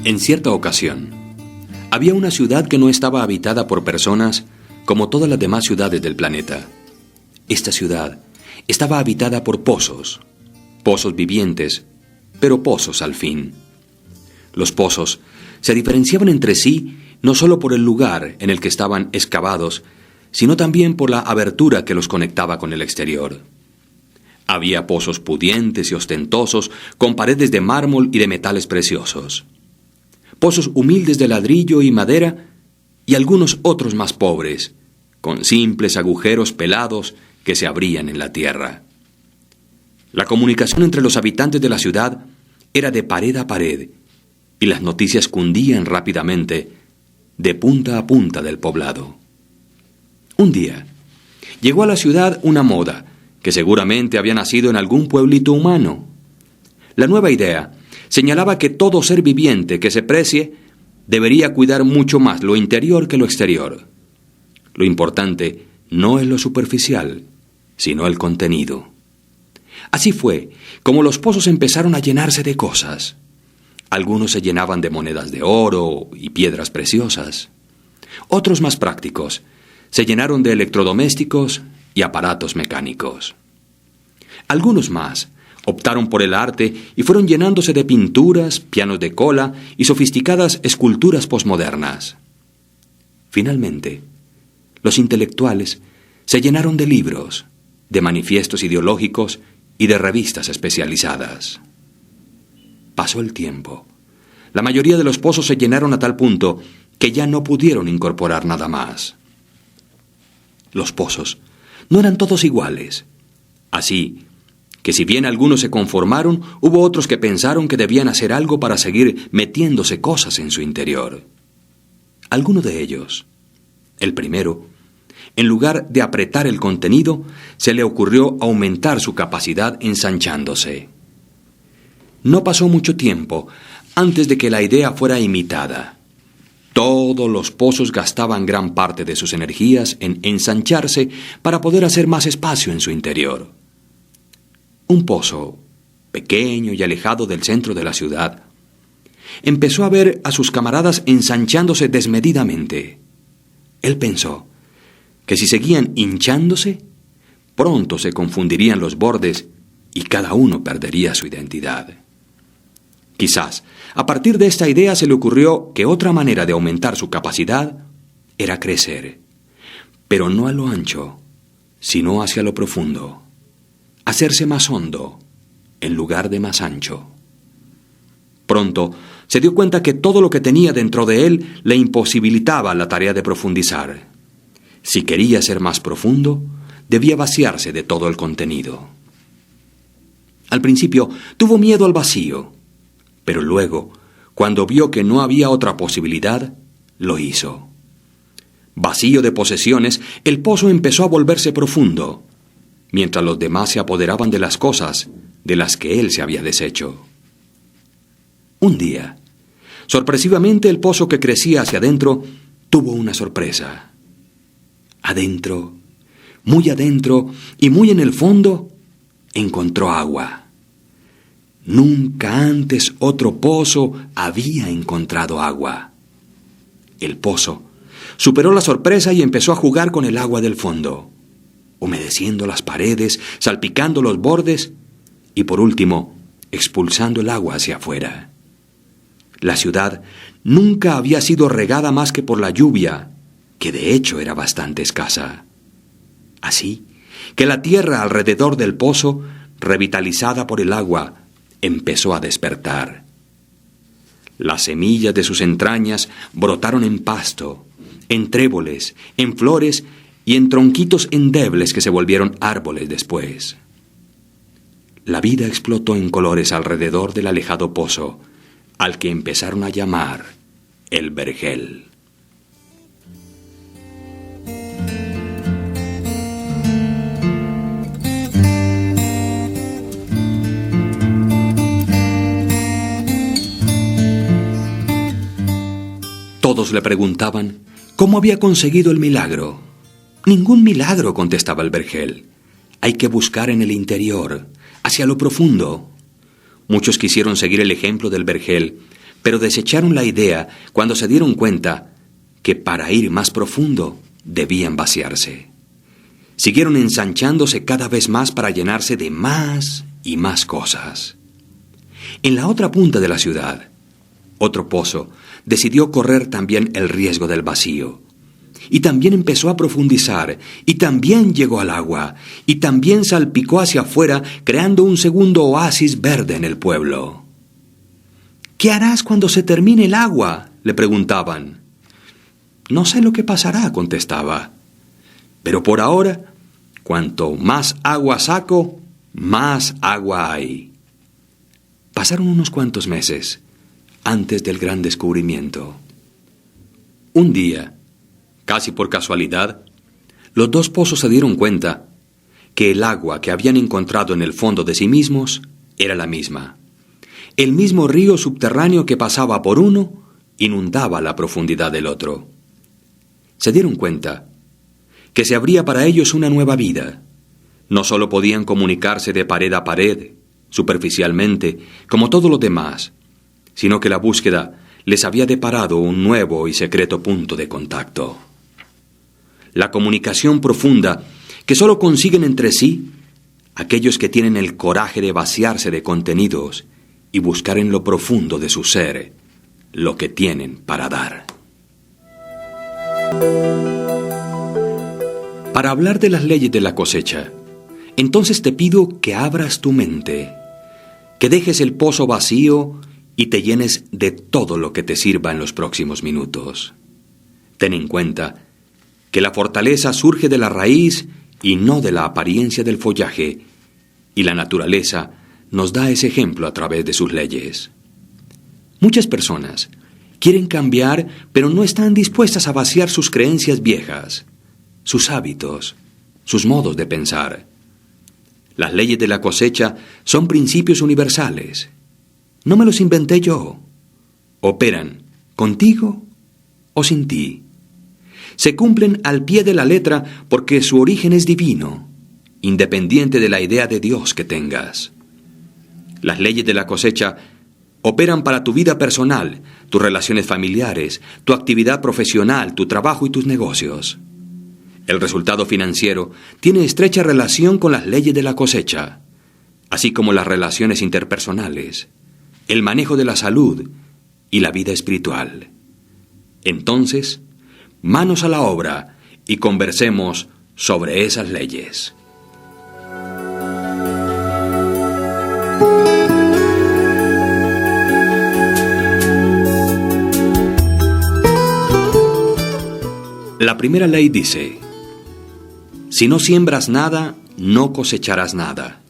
En cierta ocasión, había una ciudad que no estaba habitada por personas como todas las demás ciudades del planeta. Esta ciudad estaba habitada por pozos vivientes, pero pozos al fin. Los pozos se diferenciaban entre sí no solo por el lugar en el que estaban excavados, sino también por la abertura que los conectaba con el exterior. Había pozos pudientes y ostentosos, con paredes de mármol y de metales preciosos. Pozos humildes de ladrillo y madera, y algunos otros más pobres, con simples agujeros pelados que se abrían en la tierra. La comunicación entre los habitantes de la ciudad era de pared a pared, y las noticias cundían rápidamente, de punta a punta del poblado. Un día, llegó a la ciudad una moda, que seguramente había nacido en algún pueblito humano. La nueva idea señalaba que todo ser viviente que se precie debería cuidar mucho más lo interior que lo exterior. Lo importante no es lo superficial, sino el contenido. Así fue como los pozos empezaron a llenarse de cosas. Algunos se llenaban de monedas de oro y piedras preciosas. Otros más prácticos se llenaron de electrodomésticos y aparatos mecánicos. Algunos más optaron por el arte y fueron llenándose de pinturas, pianos de cola y sofisticadas esculturas posmodernas. Finalmente, los intelectuales se llenaron de libros, de manifiestos ideológicos y de revistas especializadas. Pasó el tiempo. La mayoría de los pozos se llenaron a tal punto que ya no pudieron incorporar nada más. Los pozos no eran todos iguales. Así que si bien algunos se conformaron, hubo otros que pensaron que debían hacer algo para seguir metiéndose cosas en su interior. Alguno de ellos, el primero, en lugar de apretar el contenido, se le ocurrió aumentar su capacidad ensanchándose. No pasó mucho tiempo antes de que la idea fuera imitada. Todos los pozos gastaban gran parte de sus energías en ensancharse para poder hacer más espacio en su interior. Un pozo, pequeño y alejado del centro de la ciudad, empezó a ver a sus camaradas ensanchándose desmedidamente. Él pensó que si seguían hinchándose, pronto se confundirían los bordes y cada uno perdería su identidad. Quizás, a partir de esta idea se le ocurrió que otra manera de aumentar su capacidad era crecer, pero no a lo ancho, sino hacia lo profundo. Hacerse más hondo en lugar de más ancho. Pronto se dio cuenta que todo lo que tenía dentro de él le imposibilitaba la tarea de profundizar. Si quería ser más profundo, debía vaciarse de todo el contenido. Al principio tuvo miedo al vacío, pero luego, cuando vio que no había otra posibilidad, lo hizo. Vacío de posesiones, el pozo empezó a volverse profundo, mientras los demás se apoderaban de las cosas de las que él se había deshecho. Un día, sorpresivamente el pozo que crecía hacia adentro tuvo una sorpresa. Adentro, muy adentro y muy en el fondo, encontró agua. Nunca antes otro pozo había encontrado agua. El pozo superó la sorpresa y empezó a jugar con el agua del fondo, humedeciendo las paredes, salpicando los bordes y, por último, expulsando el agua hacia afuera. La ciudad nunca había sido regada más que por la lluvia, que de hecho era bastante escasa. Así que la tierra alrededor del pozo, revitalizada por el agua, empezó a despertar. Las semillas de sus entrañas brotaron en pasto, en tréboles, en flores y en tronquitos endebles que se volvieron árboles después. La vida explotó en colores alrededor del alejado pozo, al que empezaron a llamar el vergel. Todos le preguntaban cómo había conseguido el milagro. Ningún milagro, contestaba el vergel. Hay que buscar en el interior, hacia lo profundo. Muchos quisieron seguir el ejemplo del vergel, pero desecharon la idea cuando se dieron cuenta que para ir más profundo debían vaciarse. Siguieron ensanchándose cada vez más para llenarse de más y más cosas. En la otra punta de la ciudad, otro pozo decidió correr también el riesgo del vacío. Y también empezó a profundizar, y también llegó al agua, y también salpicó hacia afuera, creando un segundo oasis verde en el pueblo. «¿Qué harás cuando se termine el agua?», le preguntaban. «No sé lo que pasará», contestaba. «Pero por ahora, cuanto más agua saco, más agua hay». Pasaron unos cuantos meses antes del gran descubrimiento. Un día, casi por casualidad, los dos pozos se dieron cuenta que el agua que habían encontrado en el fondo de sí mismos era la misma. El mismo río subterráneo que pasaba por uno inundaba la profundidad del otro. Se dieron cuenta que se abría para ellos una nueva vida. No solo podían comunicarse de pared a pared, superficialmente, como todos los demás, sino que la búsqueda les había deparado un nuevo y secreto punto de contacto. La comunicación profunda que solo consiguen entre sí aquellos que tienen el coraje de vaciarse de contenidos y buscar en lo profundo de su ser lo que tienen para dar. Para hablar de las leyes de la cosecha, entonces te pido que abras tu mente, que dejes el pozo vacío y te llenes de todo lo que te sirva en los próximos minutos. Ten en cuenta que la fortaleza surge de la raíz y no de la apariencia del follaje, y la naturaleza nos da ese ejemplo a través de sus leyes. Muchas personas quieren cambiar, pero no están dispuestas a vaciar sus creencias viejas, sus hábitos, sus modos de pensar. Las leyes de la cosecha son principios universales. No me los inventé yo. Operan contigo o sin ti. Se cumplen al pie de la letra porque su origen es divino, independiente de la idea de Dios que tengas. Las leyes de la cosecha operan para tu vida personal, tus relaciones familiares, tu actividad profesional, tu trabajo y tus negocios. El resultado financiero tiene estrecha relación con las leyes de la cosecha, así como las relaciones interpersonales, el manejo de la salud y la vida espiritual. Entonces, manos a la obra y conversemos sobre esas leyes. La primera ley dice: si no siembras nada, no cosecharás nada.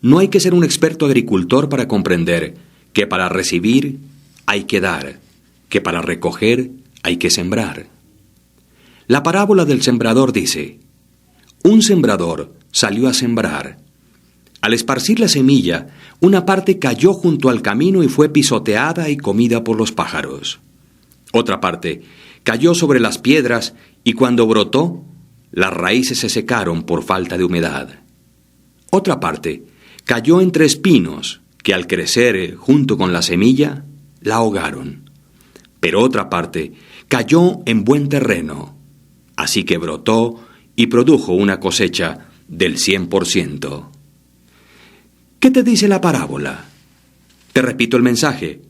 No hay que ser un experto agricultor para comprender que para recibir hay que dar, que para recoger hay que sembrar. La parábola del sembrador dice: un sembrador salió a sembrar. Al esparcir la semilla, una parte cayó junto al camino y fue pisoteada y comida por los pájaros. Otra parte cayó sobre las piedras y cuando brotó, las raíces se secaron por falta de humedad. Otra parte cayó entre espinos que al crecer junto con la semilla, la ahogaron. Pero otra parte cayó en buen terreno, así que brotó y produjo una cosecha del 100%. ¿Qué te dice la parábola? Te repito el mensaje.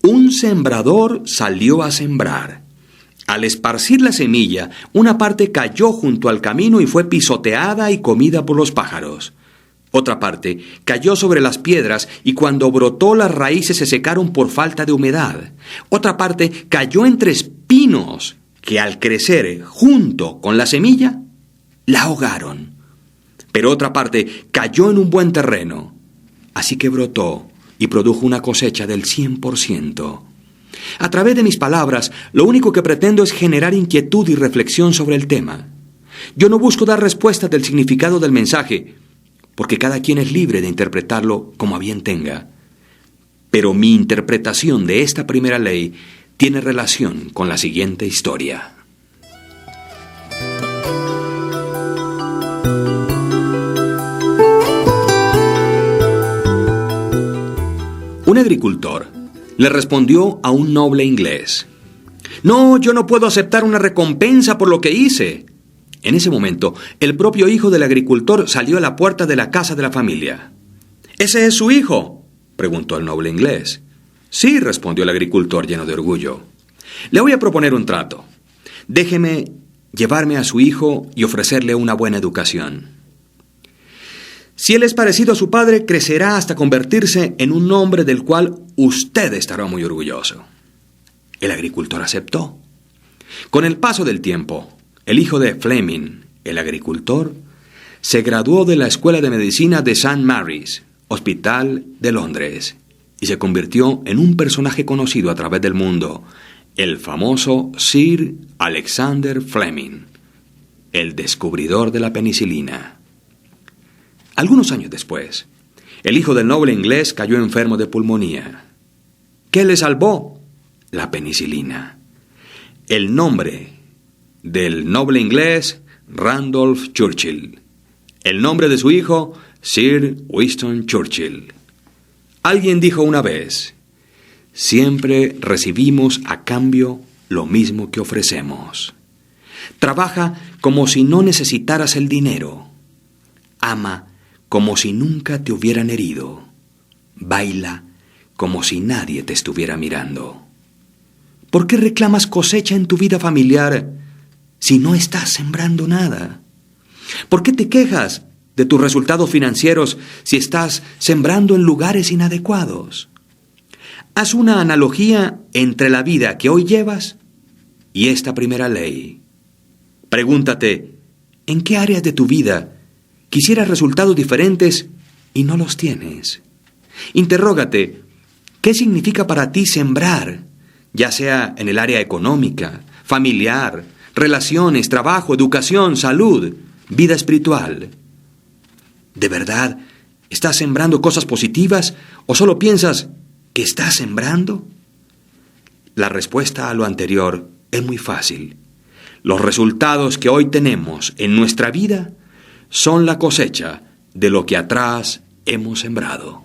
Un sembrador salió a sembrar. Al esparcir la semilla, una parte cayó junto al camino y fue pisoteada y comida por los pájaros. Otra parte cayó sobre las piedras y cuando brotó las raíces se secaron por falta de humedad. Otra parte cayó entre espinos que al crecer junto con la semilla, la ahogaron. Pero otra parte cayó en un buen terreno, así que brotó y produjo una cosecha del 100%. A través de mis palabras, lo único que pretendo es generar inquietud y reflexión sobre el tema. Yo no busco dar respuestas del significado del mensaje, porque cada quien es libre de interpretarlo como a bien tenga. Pero mi interpretación de esta primera ley tiene relación con la siguiente historia. Un agricultor le respondió a un noble inglés: «No, yo no puedo aceptar una recompensa por lo que hice». En ese momento, el propio hijo del agricultor salió a la puerta de la casa de la familia. «¿Ese es su hijo?», preguntó el noble inglés. «Sí», respondió el agricultor lleno de orgullo. «Le voy a proponer un trato. Déjeme llevarme a su hijo y ofrecerle una buena educación. Si él es parecido a su padre, crecerá hasta convertirse en un hombre del cual usted estará muy orgulloso». El agricultor aceptó. Con el paso del tiempo, el hijo de Fleming, el agricultor, se graduó de la Escuela de Medicina de St. Mary's, Hospital de Londres, y se convirtió en un personaje conocido a través del mundo, el famoso Sir Alexander Fleming, el descubridor de la penicilina. Algunos años después, el hijo del noble inglés cayó enfermo de pulmonía. ¿Qué le salvó? La penicilina. El nombre del noble inglés, Randolph Churchill. El nombre de su hijo, Sir Winston Churchill. Alguien dijo una vez: siempre recibimos a cambio lo mismo que ofrecemos. Trabaja como si no necesitaras el dinero. Ama como si nunca te hubieran herido. Baila como si nadie te estuviera mirando. ¿Por qué reclamas cosecha en tu vida familiar si no estás sembrando nada? ¿Por qué te quejas de tus resultados financieros si estás sembrando en lugares inadecuados? Haz una analogía entre la vida que hoy llevas y esta primera ley. Pregúntate, ¿en qué áreas de tu vida quisieras resultados diferentes y no los tienes? Interrógate, ¿qué significa para ti sembrar, ya sea en el área económica, familiar, relaciones, trabajo, educación, salud, vida espiritual? ¿De verdad estás sembrando cosas positivas o solo piensas que estás sembrando? La respuesta a lo anterior es muy fácil. Los resultados que hoy tenemos en nuestra vida son la cosecha de lo que atrás hemos sembrado.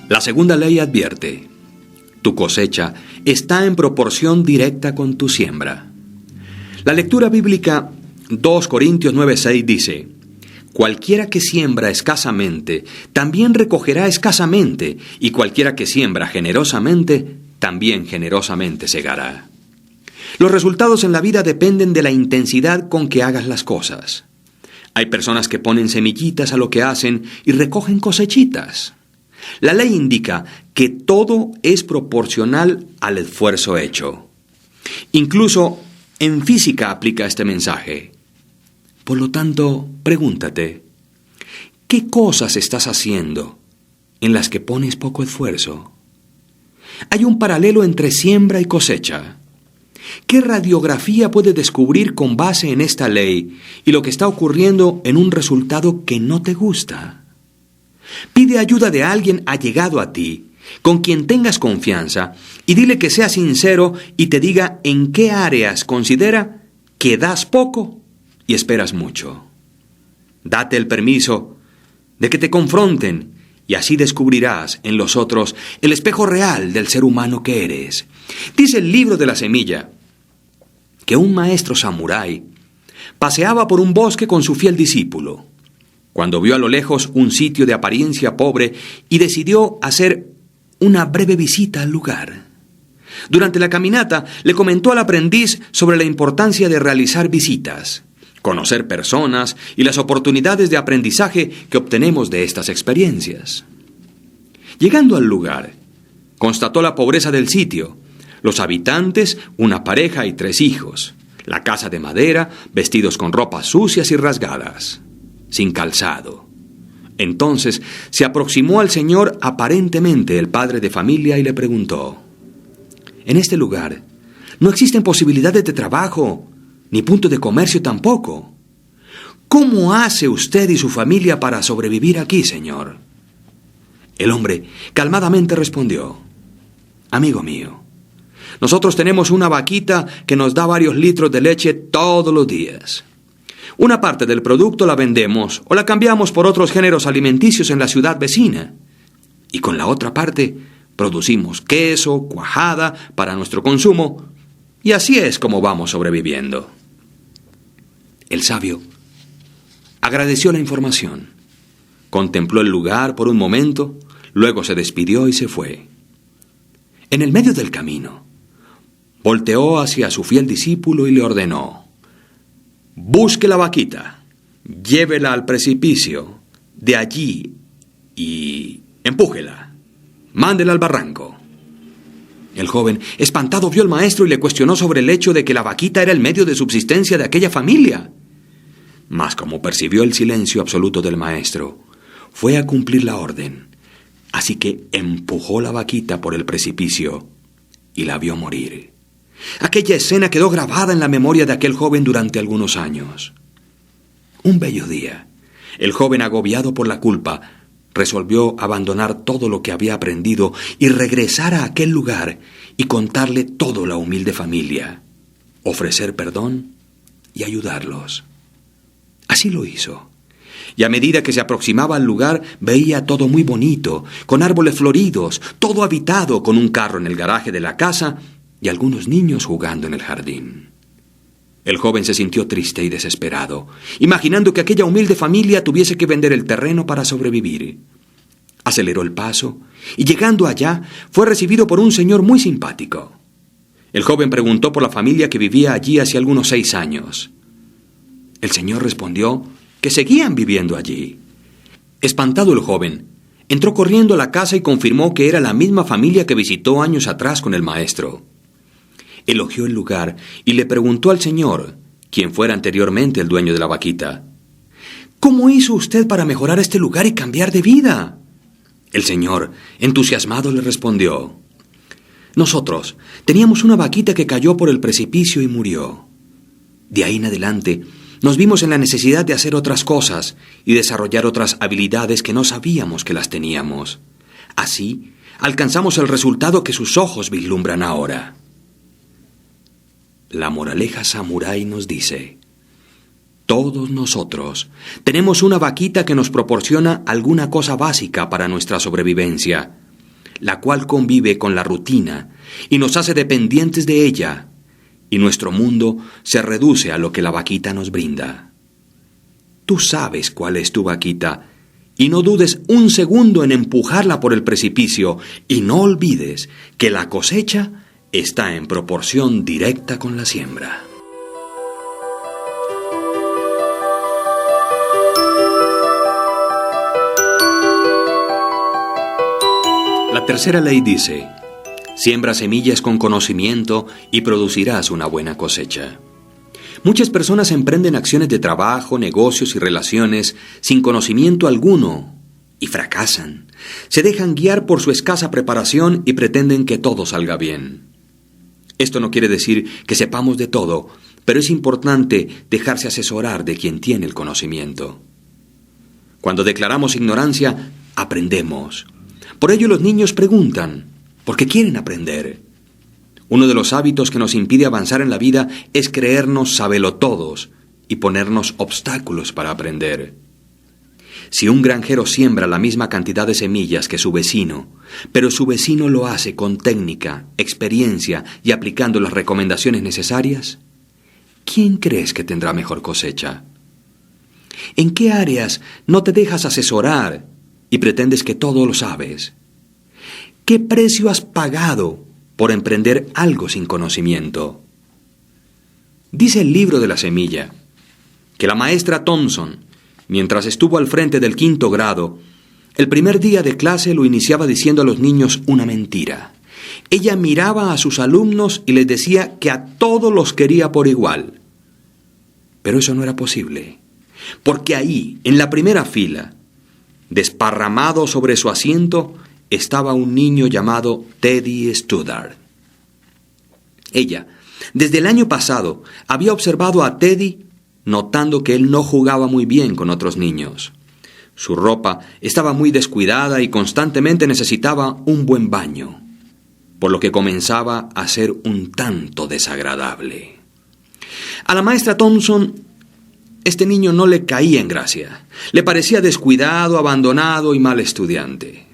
La segunda ley advierte: tu cosecha está en proporción directa con tu siembra. La lectura bíblica 2 Corintios 9:6 dice: cualquiera que siembra escasamente, también recogerá escasamente, y cualquiera que siembra generosamente, también generosamente segará. Los resultados en la vida dependen de la intensidad con que hagas las cosas. Hay personas que ponen semillitas a lo que hacen y recogen cosechitas. La ley indica que todo es proporcional al esfuerzo hecho. Incluso en física aplica este mensaje. Por lo tanto, pregúntate, ¿qué cosas estás haciendo en las que pones poco esfuerzo? Hay un paralelo entre siembra y cosecha. ¿Qué radiografía puedes descubrir con base en esta ley y lo que está ocurriendo en un resultado que no te gusta? Pide ayuda de alguien allegado a ti, con quien tengas confianza, y dile que sea sincero y te diga en qué áreas considera que das poco y esperas mucho. Date el permiso de que te confronten y así descubrirás en los otros el espejo real del ser humano que eres. Dice el libro de la semilla que un maestro samurái paseaba por un bosque con su fiel discípulo, cuando vio a lo lejos un sitio de apariencia pobre y decidió hacer una breve visita al lugar. Durante la caminata le comentó al aprendiz sobre la importancia de realizar visitas, conocer personas y las oportunidades de aprendizaje que obtenemos de estas experiencias. Llegando al lugar, constató la pobreza del sitio, los habitantes, una pareja y 3 hijos, la casa de madera, vestidos con ropas sucias y rasgadas, sin calzado. Entonces se aproximó al señor aparentemente el padre de familia y le preguntó: «En este lugar no existen posibilidades de trabajo, ni puntos de comercio tampoco. ¿Cómo hace usted y su familia para sobrevivir aquí, señor?». El hombre calmadamente respondió: «Amigo mío, Nosotros tenemos una vaquita que nos da varios litros de leche todos los días. Una parte del producto la vendemos o la cambiamos por otros géneros alimenticios en la ciudad vecina. Y con la otra parte producimos queso, cuajada para nuestro consumo, y así es como vamos sobreviviendo. El sabio agradeció la información, contempló el lugar por un momento, luego se despidió y se fue. En el medio del camino, volteó hacia su fiel discípulo y le ordenó: busque la vaquita, llévela al precipicio, de allí y empújela, mándela al barranco. El joven, espantado, vio al maestro y le cuestionó sobre el hecho de que la vaquita era el medio de subsistencia de aquella familia. Mas como percibió el silencio absoluto del maestro, fue a cumplir la orden. Así que empujó la vaquita por el precipicio y la vio morir. Aquella escena quedó grabada en la memoria de aquel joven durante algunos años. Un bello día, el joven, agobiado por la culpa, resolvió abandonar todo lo que había aprendido y regresar a aquel lugar y contarle todo a la humilde familia, ofrecer perdón y ayudarlos. Así lo hizo. Y a medida que se aproximaba al lugar, veía todo muy bonito, con árboles floridos, todo habitado, con un carro en el garaje de la casa y algunos niños jugando en el jardín. El joven se sintió triste y desesperado, imaginando que aquella humilde familia tuviese que vender el terreno para sobrevivir. Aceleró el paso y, llegando allá, fue recibido por un señor muy simpático. El joven preguntó por la familia que vivía allí hace algunos 6 años. El señor respondió que seguían viviendo allí. Espantado el joven, entró corriendo a la casa y confirmó que era la misma familia que visitó años atrás con el maestro. Elogió el lugar y le preguntó al señor, quien fuera anteriormente el dueño de la vaquita: ¿cómo hizo usted para mejorar este lugar y cambiar de vida? El señor, entusiasmado, le respondió: nosotros teníamos una vaquita que cayó por el precipicio y murió. De ahí en adelante nos vimos en la necesidad de hacer otras cosas y desarrollar otras habilidades que no sabíamos que las teníamos. Así, alcanzamos el resultado que sus ojos vislumbran ahora. La moraleja samurái nos dice: todos nosotros tenemos una vaquita que nos proporciona alguna cosa básica para nuestra sobrevivencia, la cual convive con la rutina y nos hace dependientes de ella, y nuestro mundo se reduce a lo que la vaquita nos brinda. Tú sabes cuál es tu vaquita, y no dudes un segundo en empujarla por el precipicio, y no olvides que la cosecha está en proporción directa con la siembra. La tercera ley dice: siembra semillas con conocimiento y producirás una buena cosecha. Muchas personas emprenden acciones de trabajo, negocios y relaciones sin conocimiento alguno y fracasan. Se dejan guiar por su escasa preparación y pretenden que todo salga bien. Esto no quiere decir que sepamos de todo, pero es importante dejarse asesorar de quien tiene el conocimiento. Cuando declaramos ignorancia, aprendemos. Por ello los niños preguntan, porque quieren aprender. Uno de los hábitos que nos impide avanzar en la vida es creernos sabelotodos y ponernos obstáculos para aprender. Si un granjero siembra la misma cantidad de semillas que su vecino, pero su vecino lo hace con técnica, experiencia y aplicando las recomendaciones necesarias, ¿quién crees que tendrá mejor cosecha? ¿En qué áreas no te dejas asesorar y pretendes que todo lo sabes? ¿Qué precio has pagado por emprender algo sin conocimiento? Dice el libro de la semilla que la maestra Thompson, mientras estuvo al frente del 5º grado, el primer día de clase lo iniciaba diciendo a los niños una mentira. Ella miraba a sus alumnos y les decía que a todos los quería por igual. Pero eso no era posible, porque ahí, en la primera fila, desparramado sobre su asiento, estaba un niño llamado Teddy Stoddard. Ella, desde el año pasado, había observado a Teddy, notando que él no jugaba muy bien con otros niños. Su ropa estaba muy descuidada y constantemente necesitaba un buen baño. por lo que comenzaba a ser un tanto desagradable. A la maestra Thompson, este niño no le caía en gracia. Le parecía descuidado, abandonado y mal estudiante.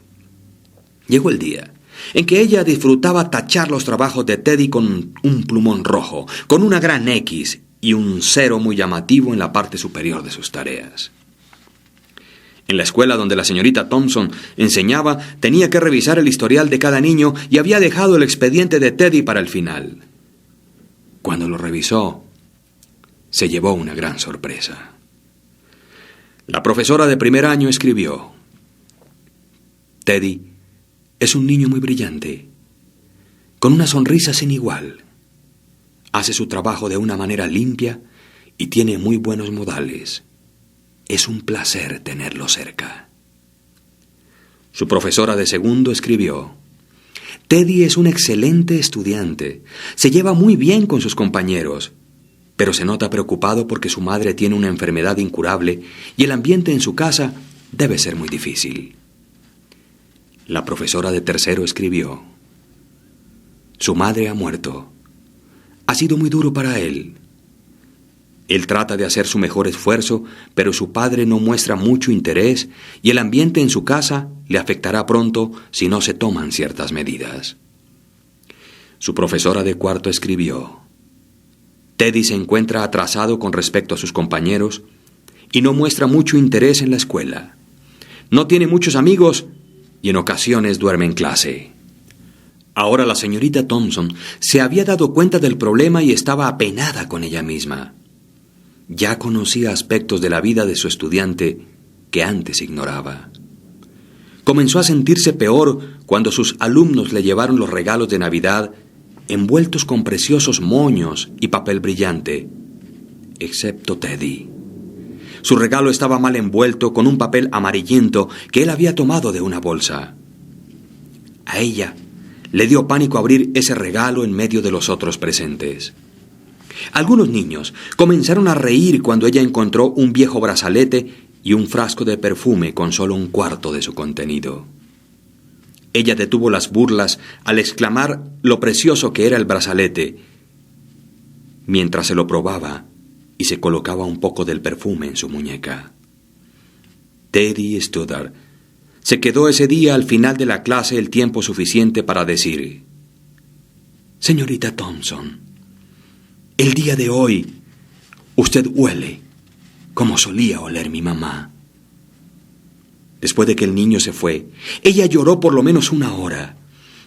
Llegó el día en que ella disfrutaba tachar los trabajos de Teddy con un plumón rojo, con una gran X y un 0 muy llamativo en la parte superior de sus tareas. En la escuela donde la señorita Thompson enseñaba, tenía que revisar el historial de cada niño y había dejado el expediente de Teddy para el final. Cuando lo revisó, se llevó una gran sorpresa. La profesora de primer año escribió: Teddy es un niño muy brillante, con una sonrisa sin igual. Hace su trabajo de una manera limpia y tiene muy buenos modales. Es un placer tenerlo cerca. Su profesora de segundo escribió: Teddy es un excelente estudiante, se lleva muy bien con sus compañeros, pero se nota preocupado porque su madre tiene una enfermedad incurable y el ambiente en su casa debe ser muy difícil. La profesora de tercero escribió: su madre ha muerto. Ha sido muy duro para él. Él trata de hacer su mejor esfuerzo, pero su padre no muestra mucho interés y el ambiente en su casa le afectará pronto si no se toman ciertas medidas. Su profesora de cuarto escribió: Teddy se encuentra atrasado con respecto a sus compañeros y no muestra mucho interés en la escuela. No tiene muchos amigos y en ocasiones duerme en clase. Ahora la señorita Thompson se había dado cuenta del problema y estaba apenada con ella misma. Ya conocía aspectos de la vida de su estudiante que antes ignoraba. Comenzó a sentirse peor cuando sus alumnos le llevaron los regalos de Navidad envueltos con preciosos moños y papel brillante, excepto Teddy. Su regalo estaba mal envuelto con un papel amarillento que él había tomado de una bolsa. A ella le dio pánico abrir ese regalo en medio de los otros presentes. Algunos niños comenzaron a reír cuando ella encontró un viejo brazalete y un frasco de perfume con solo un cuarto de su contenido. Ella detuvo las burlas al exclamar lo precioso que era el brazalete, mientras se lo probaba y se colocaba un poco del perfume en su muñeca. Teddy Stoddard se quedó ese día al final de la clase el tiempo suficiente para decir: Señorita Thompson, el día de hoy usted huele como solía oler mi mamá. Después de que el niño se fue, ella lloró por lo menos una hora.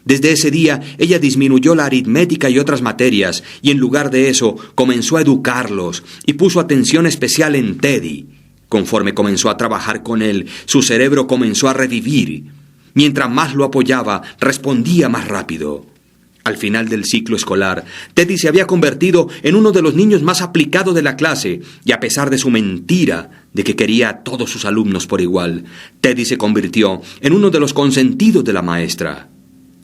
Desde ese día, ella disminuyó la aritmética y otras materias, y en lugar de eso, comenzó a educarlos, y puso atención especial en Teddy. Conforme comenzó a trabajar con él, su cerebro comenzó a revivir. Mientras más lo apoyaba, respondía más rápido. Al final del ciclo escolar, Teddy se había convertido en uno de los niños más aplicados de la clase, y a pesar de su mentira de que quería a todos sus alumnos por igual, Teddy se convirtió en uno de los consentidos de la maestra.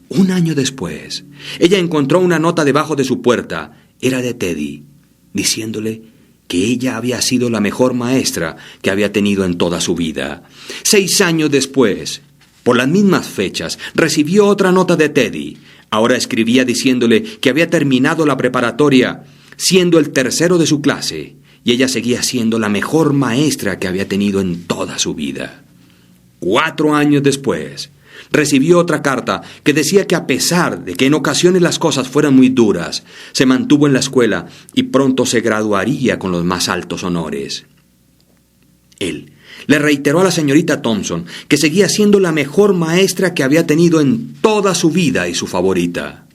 Un año después, ella encontró una nota debajo de su puerta. Era de Teddy, diciéndole que ella había sido la mejor maestra que había tenido en toda su vida. 6 años después, por las mismas fechas, recibió otra nota de Teddy. Ahora escribía diciéndole que había terminado la preparatoria, siendo el tercero de su clase, y ella seguía siendo la mejor maestra que había tenido en toda su vida. 4 años después, recibió otra carta que decía que a pesar de que en ocasiones las cosas fueran muy duras, se mantuvo en la escuela y pronto se graduaría con los más altos honores. Él le reiteró a la señorita Thompson que seguía siendo la mejor maestra que había tenido en toda su vida y su favorita.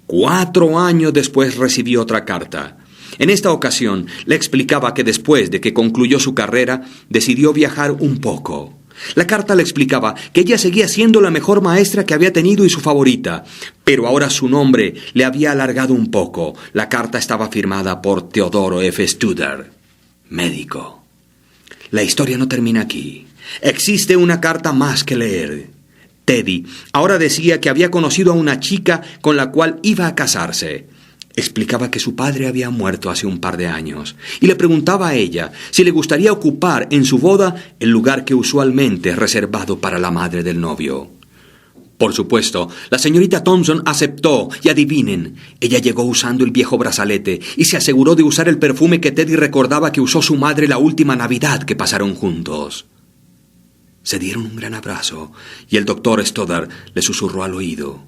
4 años después recibió otra carta. En esta ocasión le explicaba que después de que concluyó su carrera, decidió viajar un poco. La carta le explicaba que ella seguía siendo la mejor maestra que había tenido y su favorita, pero ahora su nombre le había alargado un poco. La carta estaba firmada por Theodore F. Stoddard, médico. La historia no termina aquí. Existe una carta más que leer. Teddy ahora decía que había conocido a una chica con la cual iba a casarse. Explicaba que su padre había muerto hace un par de años y le preguntaba a ella si le gustaría ocupar en su boda el lugar que usualmente es reservado para la madre del novio. Por supuesto, la señorita Thompson aceptó, y adivinen, ella llegó usando el viejo brazalete y se aseguró de usar el perfume que Teddy recordaba que usó su madre la última Navidad que pasaron juntos. Se dieron un gran abrazo y el doctor Stoddard le susurró al oído: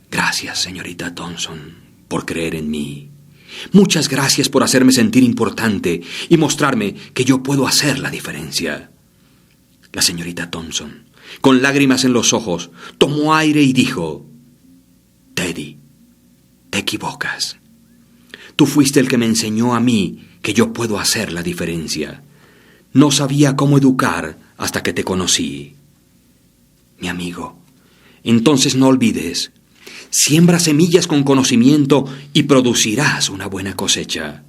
«Gracias, señorita Thompson, por creer en mí. Muchas gracias por hacerme sentir importante y mostrarme que yo puedo hacer la diferencia». La señorita Thompson, con lágrimas en los ojos, tomó aire y dijo: «Teddy, te equivocas. Tú fuiste el que me enseñó a mí que yo puedo hacer la diferencia. No sabía cómo educar hasta que te conocí. Mi amigo, entonces no olvides, siembra semillas con conocimiento y producirás una buena cosecha.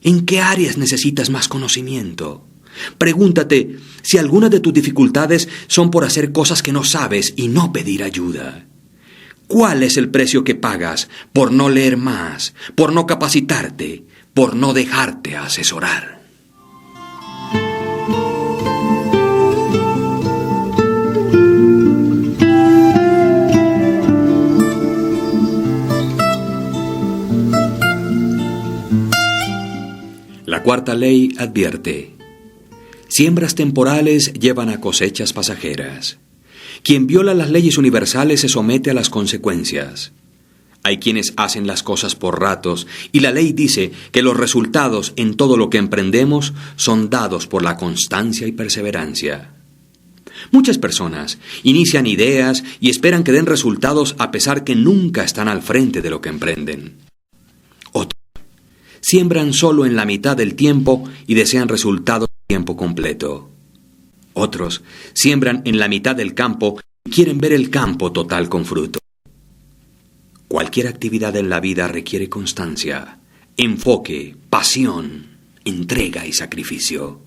¿En qué áreas necesitas más conocimiento? Pregúntate si algunas de tus dificultades son por hacer cosas que no sabes y no pedir ayuda. ¿Cuál es el precio que pagas por no leer más, por no capacitarte, por no dejarte asesorar? La cuarta ley advierte: siembras temporales llevan a cosechas pasajeras. Quien viola las leyes universales se somete a las consecuencias. Hay quienes hacen las cosas por ratos, y la ley dice que los resultados en todo lo que emprendemos son dados por la constancia y perseverancia. Muchas personas inician ideas y esperan que den resultados a pesar que nunca están al frente de lo que emprenden. Otros siembran solo en la mitad del tiempo y desean resultados a tiempo completo. Otros siembran en la mitad del campo y quieren ver el campo total con fruto. Cualquier actividad en la vida requiere constancia, enfoque, pasión, entrega y sacrificio.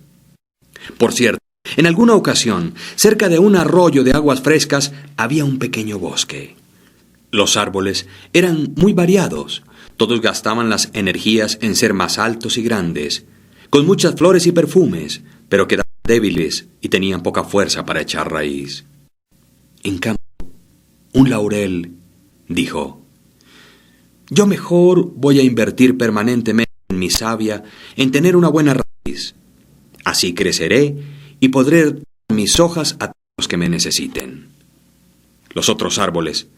Por cierto, en alguna ocasión, cerca de un arroyo de aguas frescas, había un pequeño bosque. Los árboles eran muy variados. Todos gastaban las energías en ser más altos y grandes, con muchas flores y perfumes, pero quedaban débiles y tenían poca fuerza para echar raíz. En cambio, un laurel dijo: «Yo mejor voy a invertir permanentemente en mi savia, en tener una buena raíz. Así creceré y podré dar mis hojas a todos los que me necesiten». Los otros árboles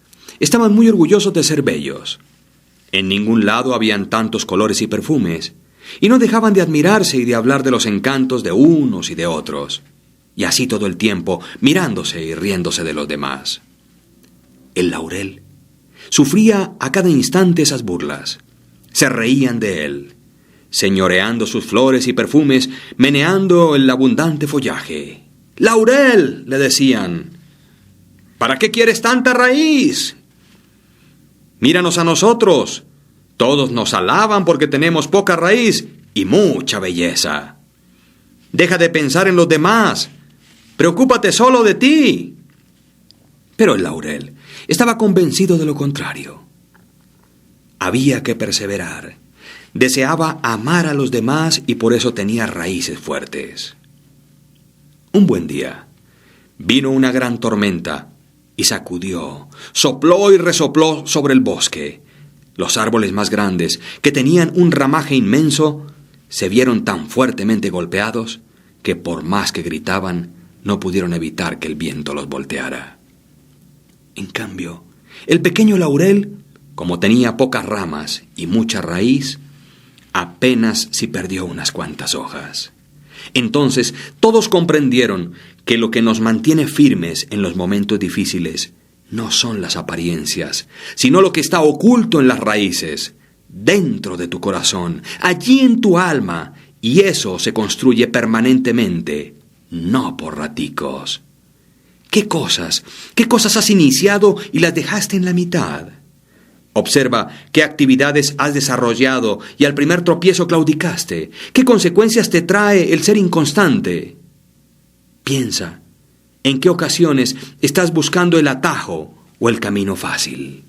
estaban muy orgullosos de ser bellos. En ningún lado habían tantos colores y perfumes, y no dejaban de admirarse y de hablar de los encantos de unos y de otros, y así todo el tiempo, mirándose y riéndose de los demás. El laurel sufría a cada instante esas burlas. Se reían de él, señoreando sus flores y perfumes, meneando el abundante follaje. «¡Laurel!», le decían, «¿para qué quieres tanta raíz? Míranos a nosotros. Todos nos alaban porque tenemos poca raíz y mucha belleza. Deja de pensar en los demás. Preocúpate solo de ti». Pero el laurel estaba convencido de lo contrario. Había que perseverar. Deseaba amar a los demás y por eso tenía raíces fuertes. Un buen día, vino una gran tormenta y sacudió, sopló y resopló sobre el bosque. Los árboles más grandes, que tenían un ramaje inmenso, se vieron tan fuertemente golpeados que por más que gritaban, no pudieron evitar que el viento los volteara. En cambio, el pequeño laurel, como tenía pocas ramas y mucha raíz, apenas si perdió unas cuantas hojas. Entonces todos comprendieron que lo que nos mantiene firmes en los momentos difíciles no son las apariencias, sino lo que está oculto en las raíces, dentro de tu corazón, allí en tu alma, y eso se construye permanentemente, no por raticos. ¿Qué cosas has iniciado y las dejaste en la mitad? Observa qué actividades has desarrollado y al primer tropiezo claudicaste. ¿Qué consecuencias te trae el ser inconstante? Piensa, ¿en qué ocasiones estás buscando el atajo o el camino fácil?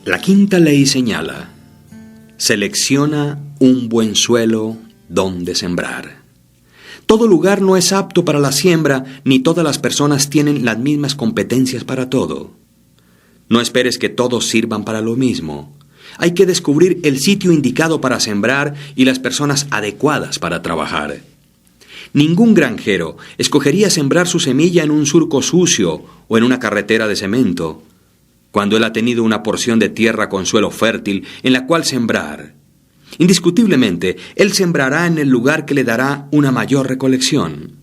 La quinta ley señala: selecciona un buen suelo donde sembrar. Todo lugar no es apto para la siembra, ni todas las personas tienen las mismas competencias para todo. No esperes que todos sirvan para lo mismo. Hay que descubrir el sitio indicado para sembrar y las personas adecuadas para trabajar. Ningún granjero escogería sembrar su semilla en un surco sucio o en una carretera de cemento, cuando él ha tenido una porción de tierra con suelo fértil en la cual sembrar. Indiscutiblemente, él sembrará en el lugar que le dará una mayor recolección.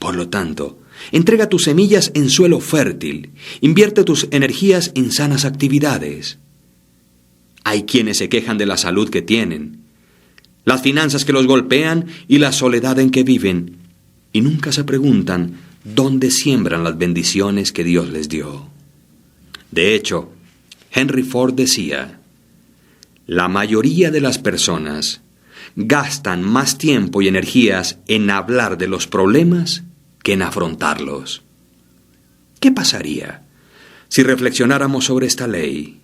Por lo tanto, entrega tus semillas en suelo fértil, invierte tus energías en sanas actividades. Hay quienes se quejan de la salud que tienen, las finanzas que los golpean y la soledad en que viven, y nunca se preguntan dónde siembran las bendiciones que Dios les dio. De hecho, Henry Ford decía: la mayoría de las personas gastan más tiempo y energías en hablar de los problemas que en afrontarlos. ¿Qué pasaría si reflexionáramos sobre esta ley?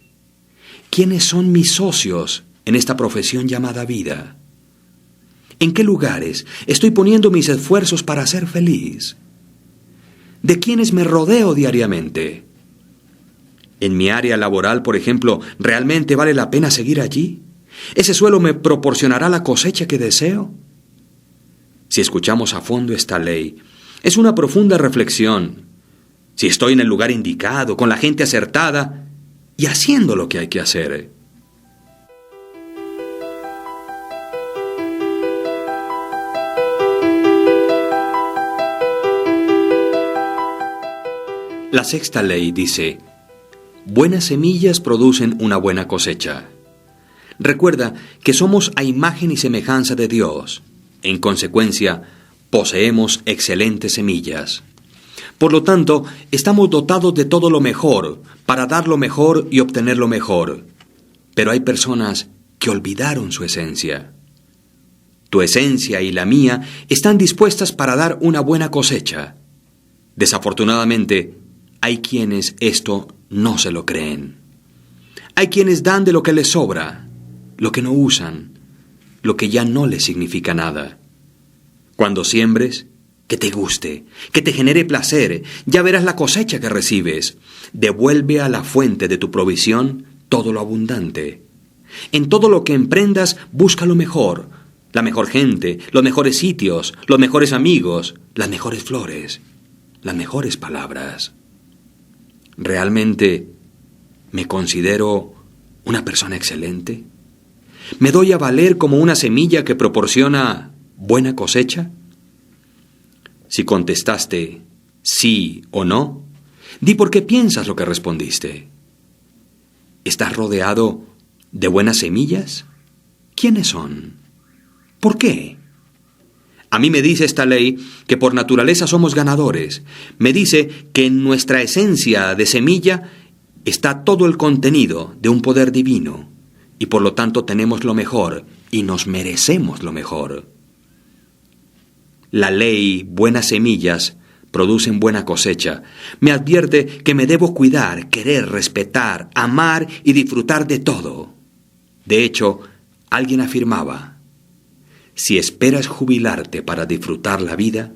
¿Quiénes son mis socios en esta profesión llamada vida? ¿En qué lugares estoy poniendo mis esfuerzos para ser feliz? ¿De quiénes me rodeo diariamente? ¿En mi área laboral, por ejemplo, realmente vale la pena seguir allí? ¿Ese suelo me proporcionará la cosecha que deseo? Si escuchamos a fondo esta ley, es una profunda reflexión. Si estoy en el lugar indicado, con la gente acertada y haciendo lo que hay que hacer. La sexta ley dice: buenas semillas producen una buena cosecha. Recuerda que somos a imagen y semejanza de Dios. En consecuencia, poseemos excelentes semillas. Por lo tanto, estamos dotados de todo lo mejor, para dar lo mejor y obtener lo mejor. Pero hay personas que olvidaron su esencia. Tu esencia y la mía están dispuestas para dar una buena cosecha. Desafortunadamente, hay quienes esto no se lo creen. Hay quienes dan de lo que les sobra, lo que no usan, lo que ya no les significa nada. Cuando siembres, que te guste, que te genere placer, ya verás la cosecha que recibes. Devuelve a la fuente de tu provisión todo lo abundante. En todo lo que emprendas, busca lo mejor, la mejor gente, los mejores sitios, los mejores amigos, las mejores flores, las mejores palabras. ¿Realmente me considero una persona excelente? ¿Me doy a valer como una semilla que proporciona buena cosecha? Si contestaste sí o no, di por qué piensas lo que respondiste. ¿Estás rodeado de buenas semillas? ¿Quiénes son? ¿Por qué? A mí me dice esta ley que por naturaleza somos ganadores. Me dice que en nuestra esencia de semilla está todo el contenido de un poder divino, y por lo tanto tenemos lo mejor y nos merecemos lo mejor. La ley buenas semillas producen buena cosecha. Me advierte que me debo cuidar, querer, respetar, amar y disfrutar de todo. De hecho, alguien afirmaba: si esperas jubilarte para disfrutar la vida,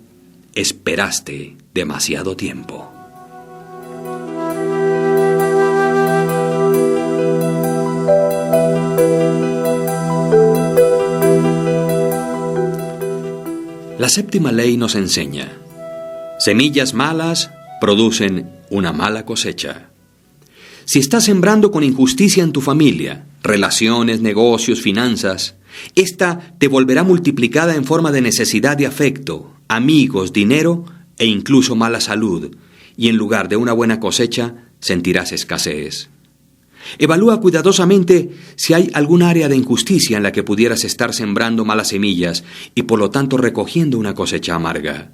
esperaste demasiado tiempo. La séptima ley nos enseña: semillas malas producen una mala cosecha. Si estás sembrando con injusticia en tu familia, relaciones, negocios, finanzas, esta te volverá multiplicada en forma de necesidad de afecto, amigos, dinero e incluso mala salud, y en lugar de una buena cosecha, sentirás escasez. Evalúa cuidadosamente si hay algún área de injusticia en la que pudieras estar sembrando malas semillas y por lo tanto recogiendo una cosecha amarga.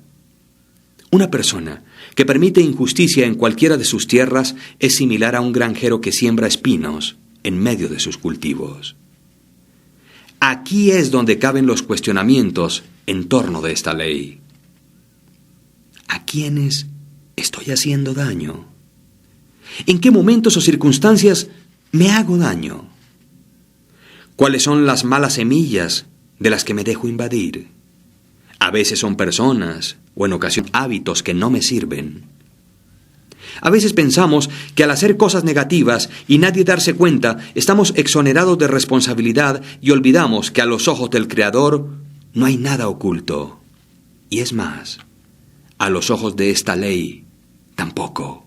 Una persona que permite injusticia en cualquiera de sus tierras es similar a un granjero que siembra espinos en medio de sus cultivos. Aquí es donde caben los cuestionamientos en torno de esta ley. ¿A quiénes estoy haciendo daño? ¿En qué momentos o circunstancias me hago daño. ¿Cuáles son las malas semillas de las que me dejo invadir? A veces son personas o en ocasiones hábitos que no me sirven. A veces pensamos que al hacer cosas negativas y nadie darse cuenta, estamos exonerados de responsabilidad y olvidamos que a los ojos del Creador no hay nada oculto. Y es más, a los ojos de esta ley, tampoco.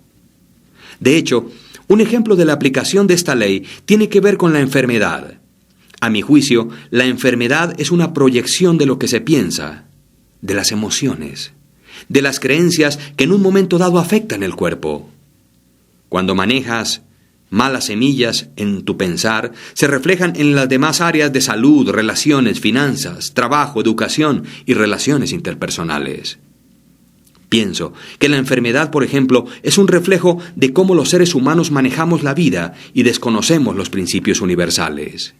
De hecho, un ejemplo de la aplicación de esta ley tiene que ver con la enfermedad. A mi juicio, la enfermedad es una proyección de lo que se piensa, de las emociones, de las creencias que en un momento dado afectan el cuerpo. Cuando manejas malas semillas en tu pensar, se reflejan en las demás áreas de salud, relaciones, finanzas, trabajo, educación y relaciones interpersonales. Pienso que la enfermedad, por ejemplo, es un reflejo de cómo los seres humanos manejamos la vida y desconocemos los principios universales.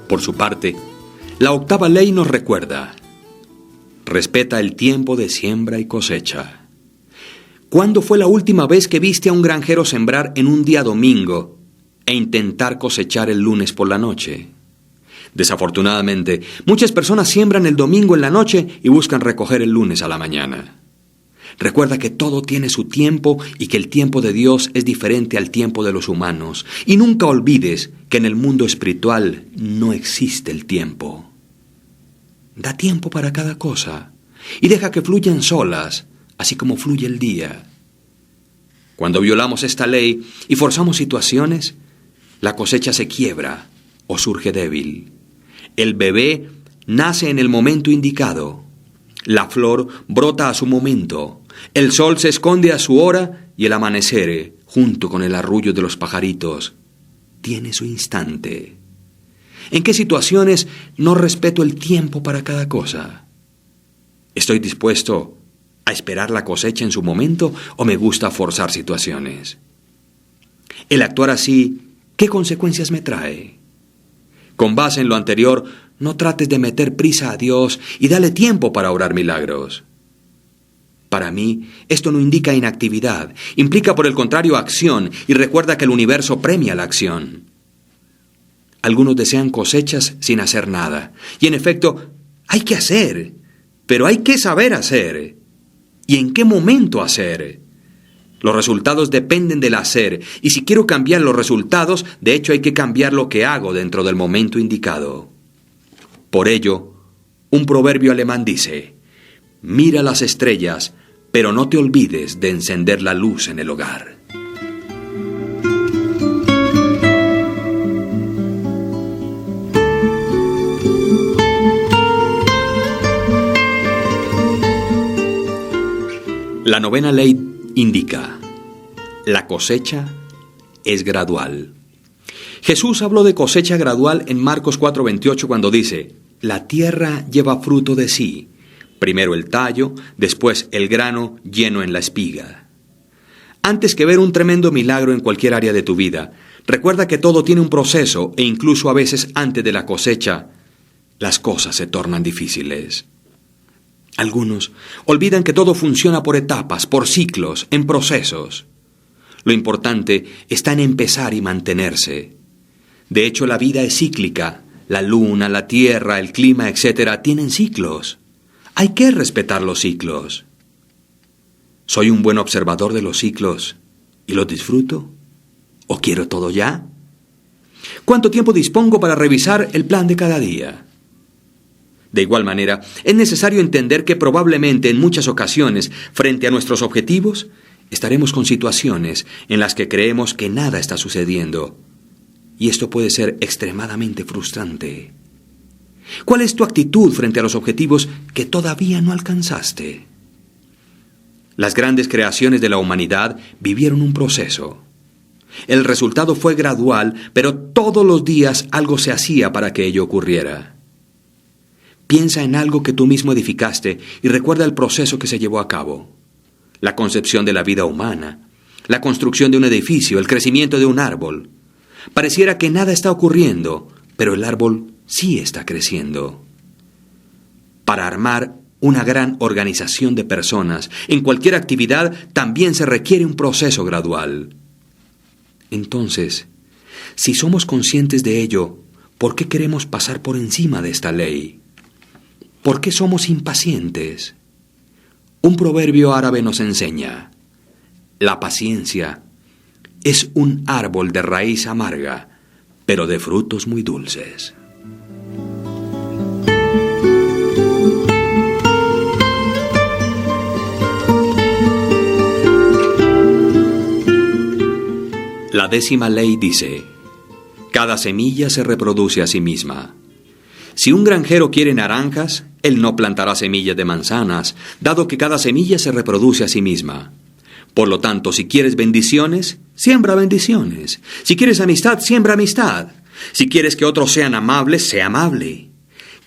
Por su parte, la octava ley nos recuerda: respeta el tiempo de siembra y cosecha. ¿Cuándo fue la última vez que viste a un granjero sembrar en un día domingo e intentar cosechar el lunes por la noche? Desafortunadamente, muchas personas siembran el domingo en la noche y buscan recoger el lunes a la mañana. Recuerda que todo tiene su tiempo y que el tiempo de Dios es diferente al tiempo de los humanos. Y nunca olvides que en el mundo espiritual no existe el tiempo. Da tiempo para cada cosa y deja que fluyan solas, así como fluye el día. Cuando violamos esta ley y forzamos situaciones, la cosecha se quiebra o surge débil. El bebé nace en el momento indicado. La flor brota a su momento. El sol se esconde a su hora y el amanecer, junto con el arrullo de los pajaritos, tiene su instante. ¿En qué situaciones no respeto el tiempo para cada cosa? ¿Estoy dispuesto a esperar la cosecha en su momento o me gusta forzar situaciones? El actuar así, ¿qué consecuencias me trae? Con base en lo anterior, no trates de meter prisa a Dios y dale tiempo para obrar milagros. Para mí, esto no indica inactividad, implica por el contrario acción, y recuerda que el universo premia la acción. Algunos desean cosechas sin hacer nada, y en efecto, hay que hacer, pero hay que saber hacer. ¿Y en qué momento hacer? Los resultados dependen del hacer, y si quiero cambiar los resultados, de hecho hay que cambiar lo que hago dentro del momento indicado. Por ello, un proverbio alemán dice: mira las estrellas, pero no te olvides de encender la luz en el hogar. La novena ley indica: la cosecha es gradual. Jesús habló de cosecha gradual en Marcos 4:28 cuando dice: la tierra lleva fruto de sí, primero el tallo, después el grano lleno en la espiga. Antes que ver un tremendo milagro en cualquier área de tu vida, recuerda que todo tiene un proceso e incluso a veces antes de la cosecha, las cosas se tornan difíciles. Algunos olvidan que todo funciona por etapas, por ciclos, en procesos. Lo importante está en empezar y mantenerse. De hecho, la vida es cíclica. La luna, la tierra, el clima, etc. tienen ciclos. Hay que respetar los ciclos. ¿Soy un buen observador de los ciclos y los disfruto? ¿O quiero todo ya? ¿Cuánto tiempo dispongo para revisar el plan de cada día? De igual manera, es necesario entender que probablemente en muchas ocasiones, frente a nuestros objetivos, estaremos con situaciones en las que creemos que nada está sucediendo. Y esto puede ser extremadamente frustrante. ¿Cuál es tu actitud frente a los objetivos que todavía no alcanzaste? Las grandes creaciones de la humanidad vivieron un proceso. El resultado fue gradual, pero todos los días algo se hacía para que ello ocurriera. Piensa en algo que tú mismo edificaste y recuerda el proceso que se llevó a cabo. La concepción de la vida humana, la construcción de un edificio, el crecimiento de un árbol. Pareciera que nada está ocurriendo, pero el árbol sí está creciendo. Para armar una gran organización de personas, en cualquier actividad también se requiere un proceso gradual. Entonces, si somos conscientes de ello, ¿por qué queremos pasar por encima de esta ley? ¿Por qué somos impacientes? Un proverbio árabe nos enseña: la paciencia es un árbol de raíz amarga, pero de frutos muy dulces. La 10ª ley dice: cada semilla se reproduce a sí misma. Si un granjero quiere naranjas, él no plantará semillas de manzanas, dado que cada semilla se reproduce a sí misma. Por lo tanto, si quieres bendiciones, siembra bendiciones. Si quieres amistad, siembra amistad. Si quieres que otros sean amables, sé amable.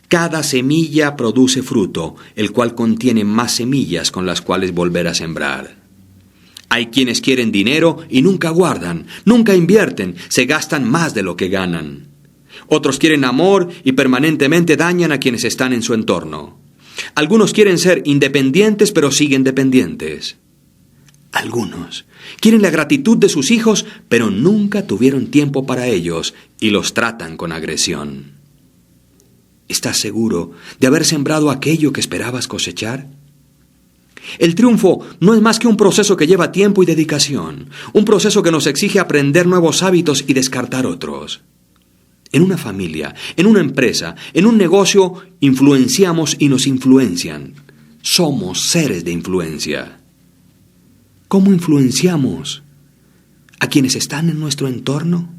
Cada semilla produce fruto, el cual contiene más semillas con las cuales volver a sembrar. Hay quienes quieren dinero y nunca guardan, nunca invierten, se gastan más de lo que ganan. Otros quieren amor y permanentemente dañan a quienes están en su entorno. Algunos quieren ser independientes pero siguen dependientes. Algunos quieren la gratitud de sus hijos pero nunca tuvieron tiempo para ellos y los tratan con agresión. ¿Estás seguro de haber sembrado aquello que esperabas cosechar? El triunfo no es más que un proceso que lleva tiempo y dedicación, un proceso que nos exige aprender nuevos hábitos y descartar otros. En una familia, en una empresa, en un negocio, influenciamos y nos influencian. Somos seres de influencia. ¿Cómo influenciamos a quienes están en nuestro entorno?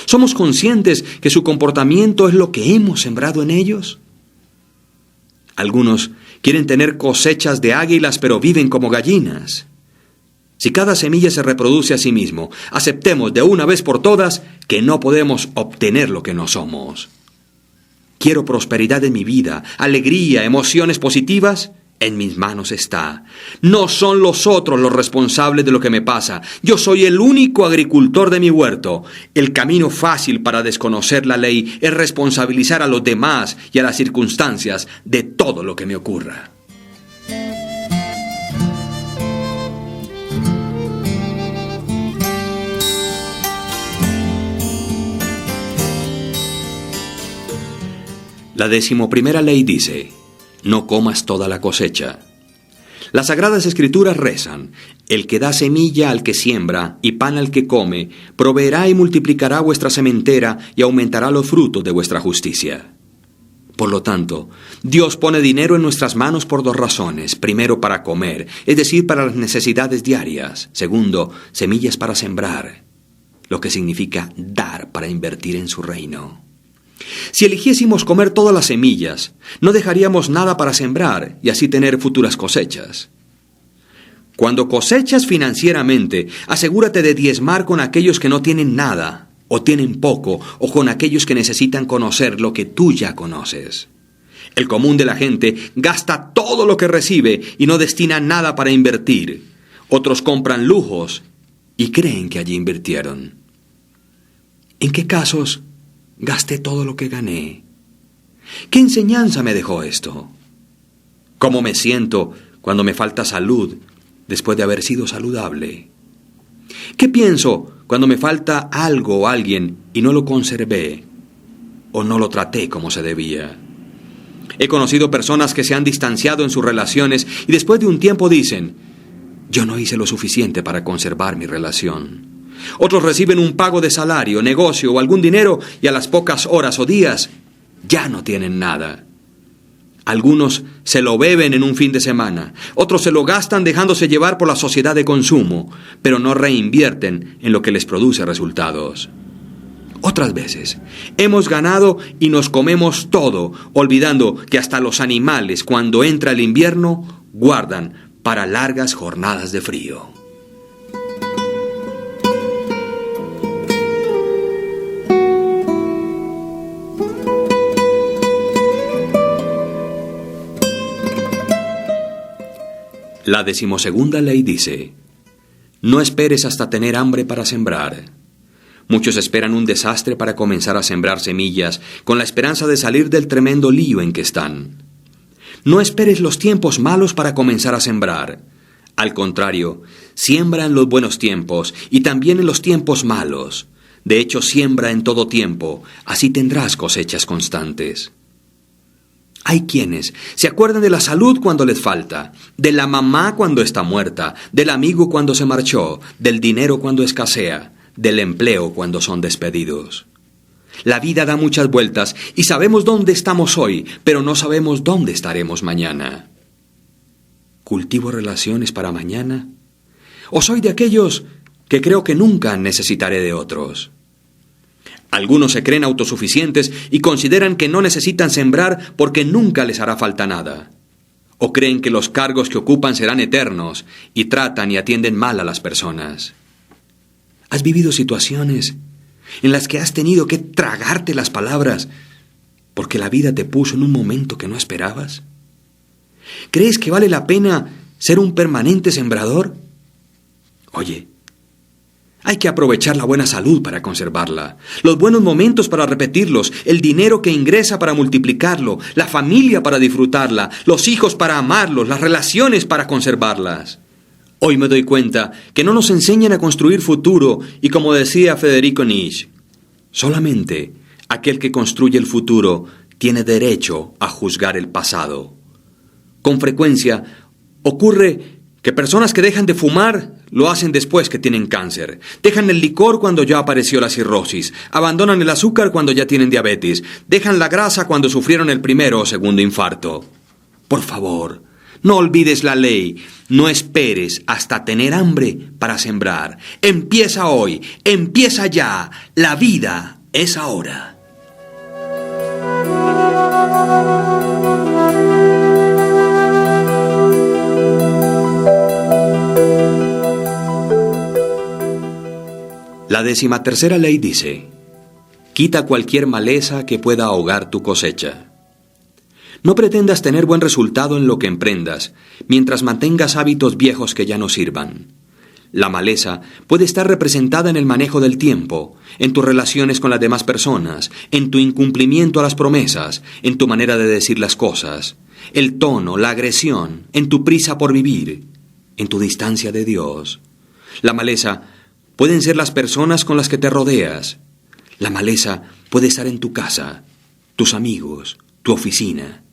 ¿Somos conscientes que su comportamiento es lo que hemos sembrado en ellos? Algunos quieren tener cosechas de águilas, pero viven como gallinas. Si cada semilla se reproduce a sí mismo, aceptemos de una vez por todas que no podemos obtener lo que no somos. Quiero prosperidad en mi vida, alegría, emociones positivas. En mis manos está. No son los otros los responsables de lo que me pasa. Yo soy el único agricultor de mi huerto. El camino fácil para desconocer la ley es responsabilizar a los demás y a las circunstancias de todo lo que me ocurra. La 11ª ley dice: no comas toda la cosecha. Las Sagradas Escrituras rezan: el que da semilla al que siembra y pan al que come, proveerá y multiplicará vuestra sementera y aumentará los frutos de vuestra justicia. Por lo tanto, Dios pone dinero en nuestras manos por 2 razones. Primero, para comer, es decir, para las necesidades diarias. Segundo, semillas para sembrar, lo que significa dar para invertir en su reino. Si eligiésemos comer todas las semillas, no dejaríamos nada para sembrar y así tener futuras cosechas. Cuando cosechas financieramente, asegúrate de diezmar con aquellos que no tienen nada, o tienen poco, o con aquellos que necesitan conocer lo que tú ya conoces. El común de la gente gasta todo lo que recibe y no destina nada para invertir. Otros compran lujos y creen que allí invirtieron. ¿En qué casos gasté todo lo que gané? ¿Qué enseñanza me dejó esto? ¿Cómo me siento cuando me falta salud después de haber sido saludable? ¿Qué pienso cuando me falta algo o alguien y no lo conservé o no lo traté como se debía? He conocido personas que se han distanciado en sus relaciones y después de un tiempo dicen: yo no hice lo suficiente para conservar mi relación. Otros reciben un pago de salario, negocio o algún dinero y a las pocas horas o días ya no tienen nada. Algunos se lo beben en un fin de semana, otros se lo gastan dejándose llevar por la sociedad de consumo, pero no reinvierten en lo que les produce resultados. Otras veces hemos ganado y nos comemos todo, olvidando que hasta los animales, cuando entra el invierno, guardan para largas jornadas de frío. La 12ª ley dice: no esperes hasta tener hambre para sembrar, Muchos esperan un desastre para comenzar a sembrar semillas, con la esperanza de salir del tremendo lío en que están. No esperes los tiempos malos para comenzar a sembrar. Al contrario, siembra en los buenos tiempos y también en los tiempos malos. De hecho, siembra en todo tiempo, así tendrás cosechas constantes. Hay quienes se acuerdan de la salud cuando les falta, de la mamá cuando está muerta, del amigo cuando se marchó, del dinero cuando escasea, del empleo cuando son despedidos. La vida da muchas vueltas y sabemos dónde estamos hoy, pero no sabemos dónde estaremos mañana. ¿Cultivo relaciones para mañana? ¿O soy de aquellos que creo que nunca necesitaré de otros? Algunos se creen autosuficientes y consideran que no necesitan sembrar porque nunca les hará falta nada. O creen que los cargos que ocupan serán eternos y tratan y atienden mal a las personas. ¿Has vivido situaciones en las que has tenido que tragarte las palabras porque la vida te puso en un momento que no esperabas? ¿Crees que vale la pena ser un permanente sembrador? Oye, hay que aprovechar la buena salud para conservarla, los buenos momentos para repetirlos, el dinero que ingresa para multiplicarlo, la familia para disfrutarla, los hijos para amarlos, las relaciones para conservarlas. Hoy me doy cuenta que no nos enseñan a construir futuro y, como decía Federico Nietzsche, solamente aquel que construye el futuro tiene derecho a juzgar el pasado. Con frecuencia ocurre que personas que dejan de fumar lo hacen después que tienen cáncer, dejan el licor cuando ya apareció la cirrosis, abandonan el azúcar cuando ya tienen diabetes, dejan la grasa cuando sufrieron el primero o segundo infarto. Por favor, no olvides la ley, no esperes hasta tener hambre para sembrar. Empieza hoy, empieza ya, la vida es ahora. La 13ª ley dice: quita cualquier maleza que pueda ahogar tu cosecha. No pretendas tener buen resultado en lo que emprendas, mientras mantengas hábitos viejos que ya no sirvan. La maleza puede estar representada en el manejo del tiempo, en tus relaciones con las demás personas, en tu incumplimiento a las promesas, en tu manera de decir las cosas, el tono, la agresión, en tu prisa por vivir, en tu distancia de Dios. La maleza pueden ser las personas con las que te rodeas. La maleza puede estar en tu casa, tus amigos, tu oficina.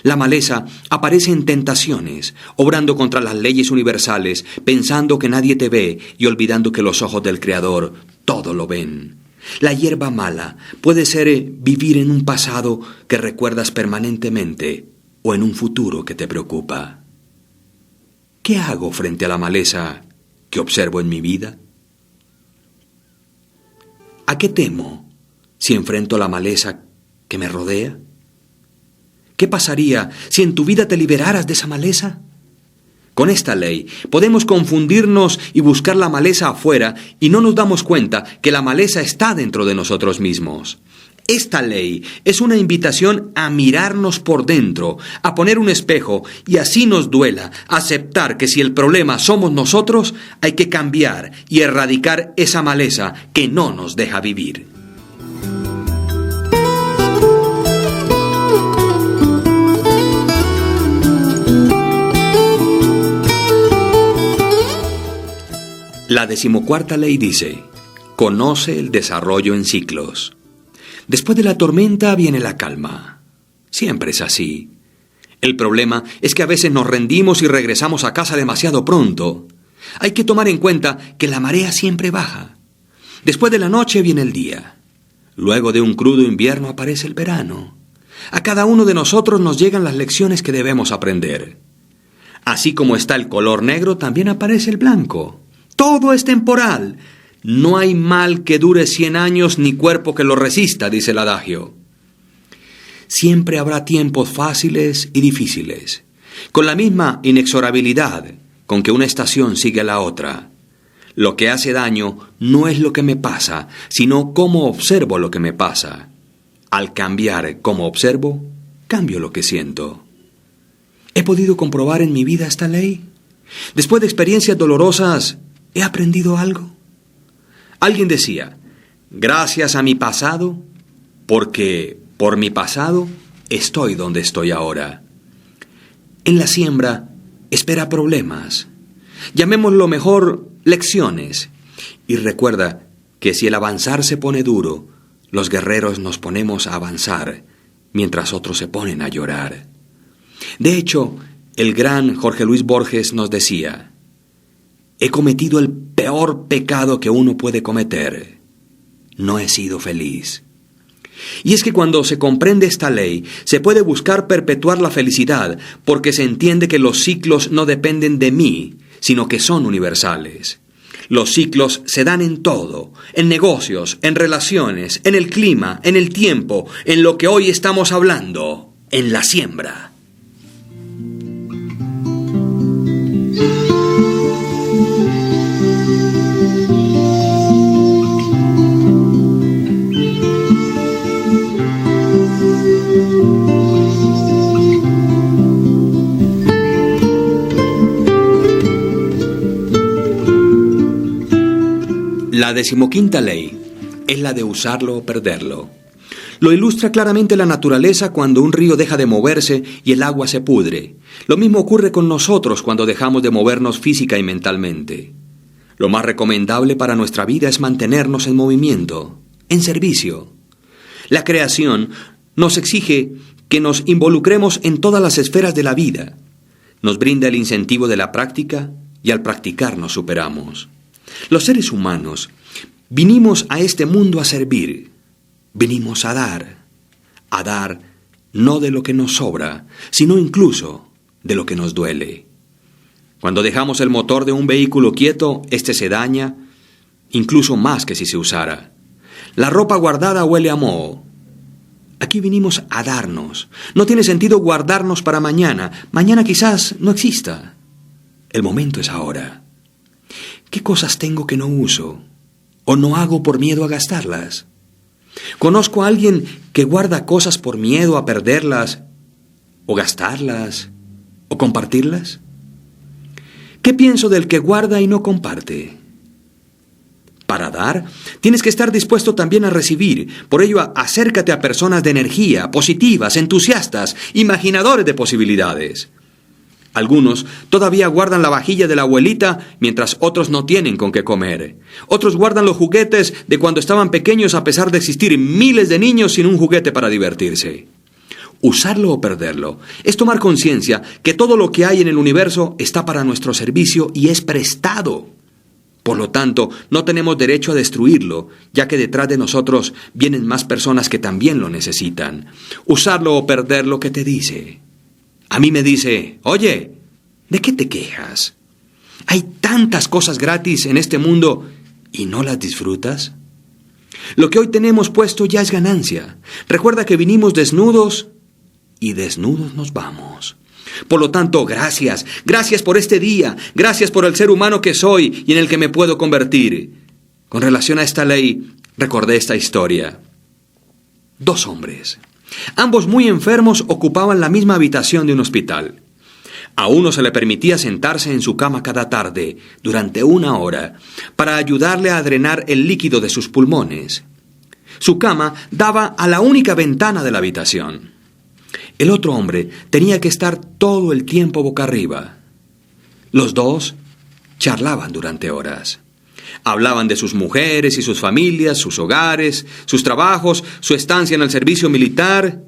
La maleza aparece en tentaciones, obrando contra las leyes universales, pensando que nadie te ve y olvidando que los ojos del Creador todo lo ven. La hierba mala puede ser vivir en un pasado que recuerdas permanentemente o en un futuro que te preocupa. ¿Qué hago frente a la maleza que observo en mi vida? ¿A qué temo si enfrento la maleza que me rodea? ¿Qué pasaría si en tu vida te liberaras de esa maleza? Con esta ley podemos confundirnos y buscar la maleza afuera y no nos damos cuenta que la maleza está dentro de nosotros mismos. Esta ley es una invitación a mirarnos por dentro, a poner un espejo y así nos duela, aceptar que si el problema somos nosotros, hay que cambiar y erradicar esa maleza que no nos deja vivir. La 14ª ley dice: conoce el desarrollo en ciclos. Después de la tormenta viene la calma. Siempre es así. El problema es que a veces nos rendimos y regresamos a casa demasiado pronto. Hay que tomar en cuenta que la marea siempre baja. Después de la noche viene el día. Luego de un crudo invierno aparece el verano. A cada uno de nosotros nos llegan las lecciones que debemos aprender. Así como está el color negro, también aparece el blanco. Todo es temporal. No hay mal que dure 100 años ni cuerpo que lo resista, dice el adagio. Siempre habrá tiempos fáciles y difíciles, con la misma inexorabilidad con que una estación sigue a la otra. Lo que hace daño no es lo que me pasa, sino cómo observo lo que me pasa. Al cambiar cómo observo, cambio lo que siento. ¿He podido comprobar en mi vida esta ley? Después de experiencias dolorosas, ¿he aprendido algo? Alguien decía: Gracias a mi pasado, porque por mi pasado estoy donde estoy ahora. En la siembra espera problemas. Llamémoslo mejor lecciones. Y recuerda que si el avanzar se pone duro, los guerreros nos ponemos a avanzar, mientras otros se ponen a llorar. De hecho, el gran Jorge Luis Borges nos decía: he cometido el peor pecado que uno puede cometer. No he sido feliz. Y es que cuando se comprende esta ley, se puede buscar perpetuar la felicidad, porque se entiende que los ciclos no dependen de mí, sino que son universales. Los ciclos se dan en todo, en negocios, en relaciones, en el clima, en el tiempo, en lo que hoy estamos hablando, en la siembra. La 15ª ley es la de usarlo o perderlo. Lo ilustra claramente la naturaleza cuando un río deja de moverse y el agua se pudre. Lo mismo ocurre con nosotros cuando dejamos de movernos física y mentalmente. Lo más recomendable para nuestra vida es mantenernos en movimiento, en servicio. La creación nos exige que nos involucremos en todas las esferas de la vida. Nos brinda el incentivo de la práctica y al practicar nos superamos. Los seres humanos vinimos a este mundo a servir, venimos a dar no de lo que nos sobra, sino incluso de lo que nos duele. Cuando dejamos el motor de un vehículo quieto, este se daña, incluso más que si se usara. La ropa guardada huele a moho. Aquí vinimos a darnos. No tiene sentido guardarnos para mañana. Mañana quizás no exista. El momento es ahora. ¿Qué cosas tengo que no uso o no hago por miedo a gastarlas? ¿Conozco a alguien que guarda cosas por miedo a perderlas o gastarlas o compartirlas? ¿Qué pienso del que guarda y no comparte? Para dar, tienes que estar dispuesto también a recibir. Por ello, acércate a personas de energía, positivas, entusiastas, imaginadores de posibilidades. Algunos todavía guardan la vajilla de la abuelita, mientras otros no tienen con qué comer. Otros guardan los juguetes de cuando estaban pequeños, a pesar de existir miles de niños sin un juguete para divertirse. Usarlo o perderlo es tomar conciencia que todo lo que hay en el universo está para nuestro servicio y es prestado. Por lo tanto, no tenemos derecho a destruirlo, ya que detrás de nosotros vienen más personas que también lo necesitan. Usarlo o perderlo, ¿qué te dice? A mí me dice: oye, ¿de qué te quejas? Hay tantas cosas gratis en este mundo y no las disfrutas. Lo que hoy tenemos puesto ya es ganancia. Recuerda que vinimos desnudos y desnudos nos vamos. Por lo tanto, gracias por este día, gracias por el ser humano que soy y en el que me puedo convertir. Con relación a esta ley, recordé esta historia. 2 hombres. Ambos muy enfermos ocupaban la misma habitación de un hospital. A uno se le permitía sentarse en su cama cada tarde, durante 1 hora, para ayudarle a drenar el líquido de sus pulmones. Su cama daba a la única ventana de la habitación. El otro hombre tenía que estar todo el tiempo boca arriba. Los dos charlaban durante horas. Hablaban de sus mujeres y sus familias, sus hogares, sus trabajos, su estancia en el servicio militar,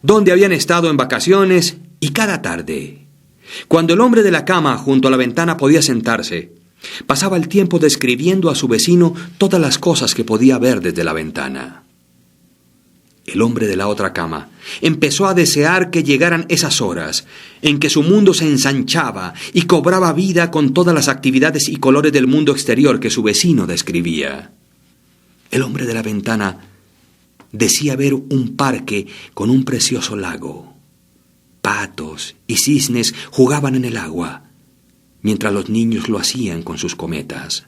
dónde habían estado en vacaciones, y cada tarde, cuando el hombre de la cama junto a la ventana podía sentarse, pasaba el tiempo describiendo a su vecino todas las cosas que podía ver desde la ventana. El hombre de la otra cama empezó a desear que llegaran esas horas en que su mundo se ensanchaba y cobraba vida con todas las actividades y colores del mundo exterior que su vecino describía. El hombre de la ventana decía ver un parque con un precioso lago. Patos y cisnes jugaban en el agua, mientras los niños lo hacían con sus cometas.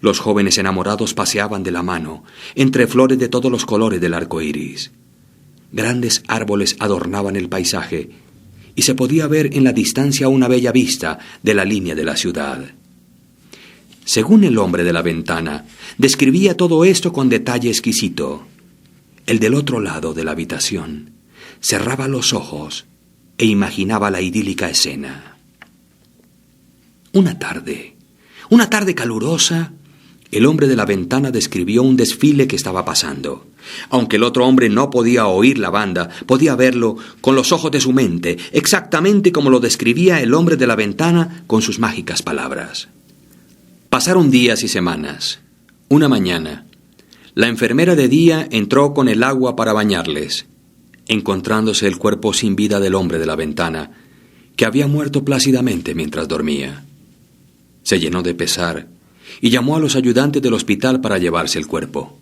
Los jóvenes enamorados paseaban de la mano entre flores de todos los colores del arco iris. Grandes árboles adornaban el paisaje y se podía ver en la distancia una bella vista de la línea de la ciudad. Según el hombre de la ventana, describía todo esto con detalle exquisito. El del otro lado de la habitación cerraba los ojos e imaginaba la idílica escena. Una tarde calurosa, el hombre de la ventana describió un desfile que estaba pasando. Aunque el otro hombre no podía oír la banda, podía verlo con los ojos de su mente, exactamente como lo describía el hombre de la ventana con sus mágicas palabras. Pasaron días y semanas. Una mañana, la enfermera de día entró con el agua para bañarles, encontrándose el cuerpo sin vida del hombre de la ventana, que había muerto plácidamente mientras dormía. Se llenó de pesar y llamó a los ayudantes del hospital para llevarse el cuerpo.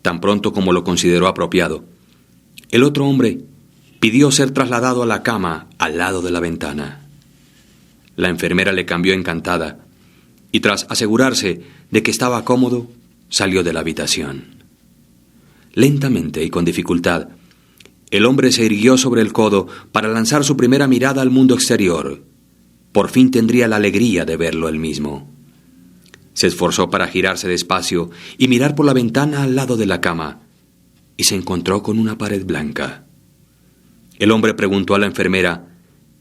Tan pronto como lo consideró apropiado, el otro hombre pidió ser trasladado a la cama al lado de la ventana. La enfermera le cambió encantada y tras asegurarse de que estaba cómodo, salió de la habitación. Lentamente y con dificultad, el hombre se irguió sobre el codo para lanzar su primera mirada al mundo exterior. Por fin tendría la alegría de verlo él mismo. Se esforzó para girarse despacio y mirar por la ventana al lado de la cama, y se encontró con una pared blanca. El hombre preguntó a la enfermera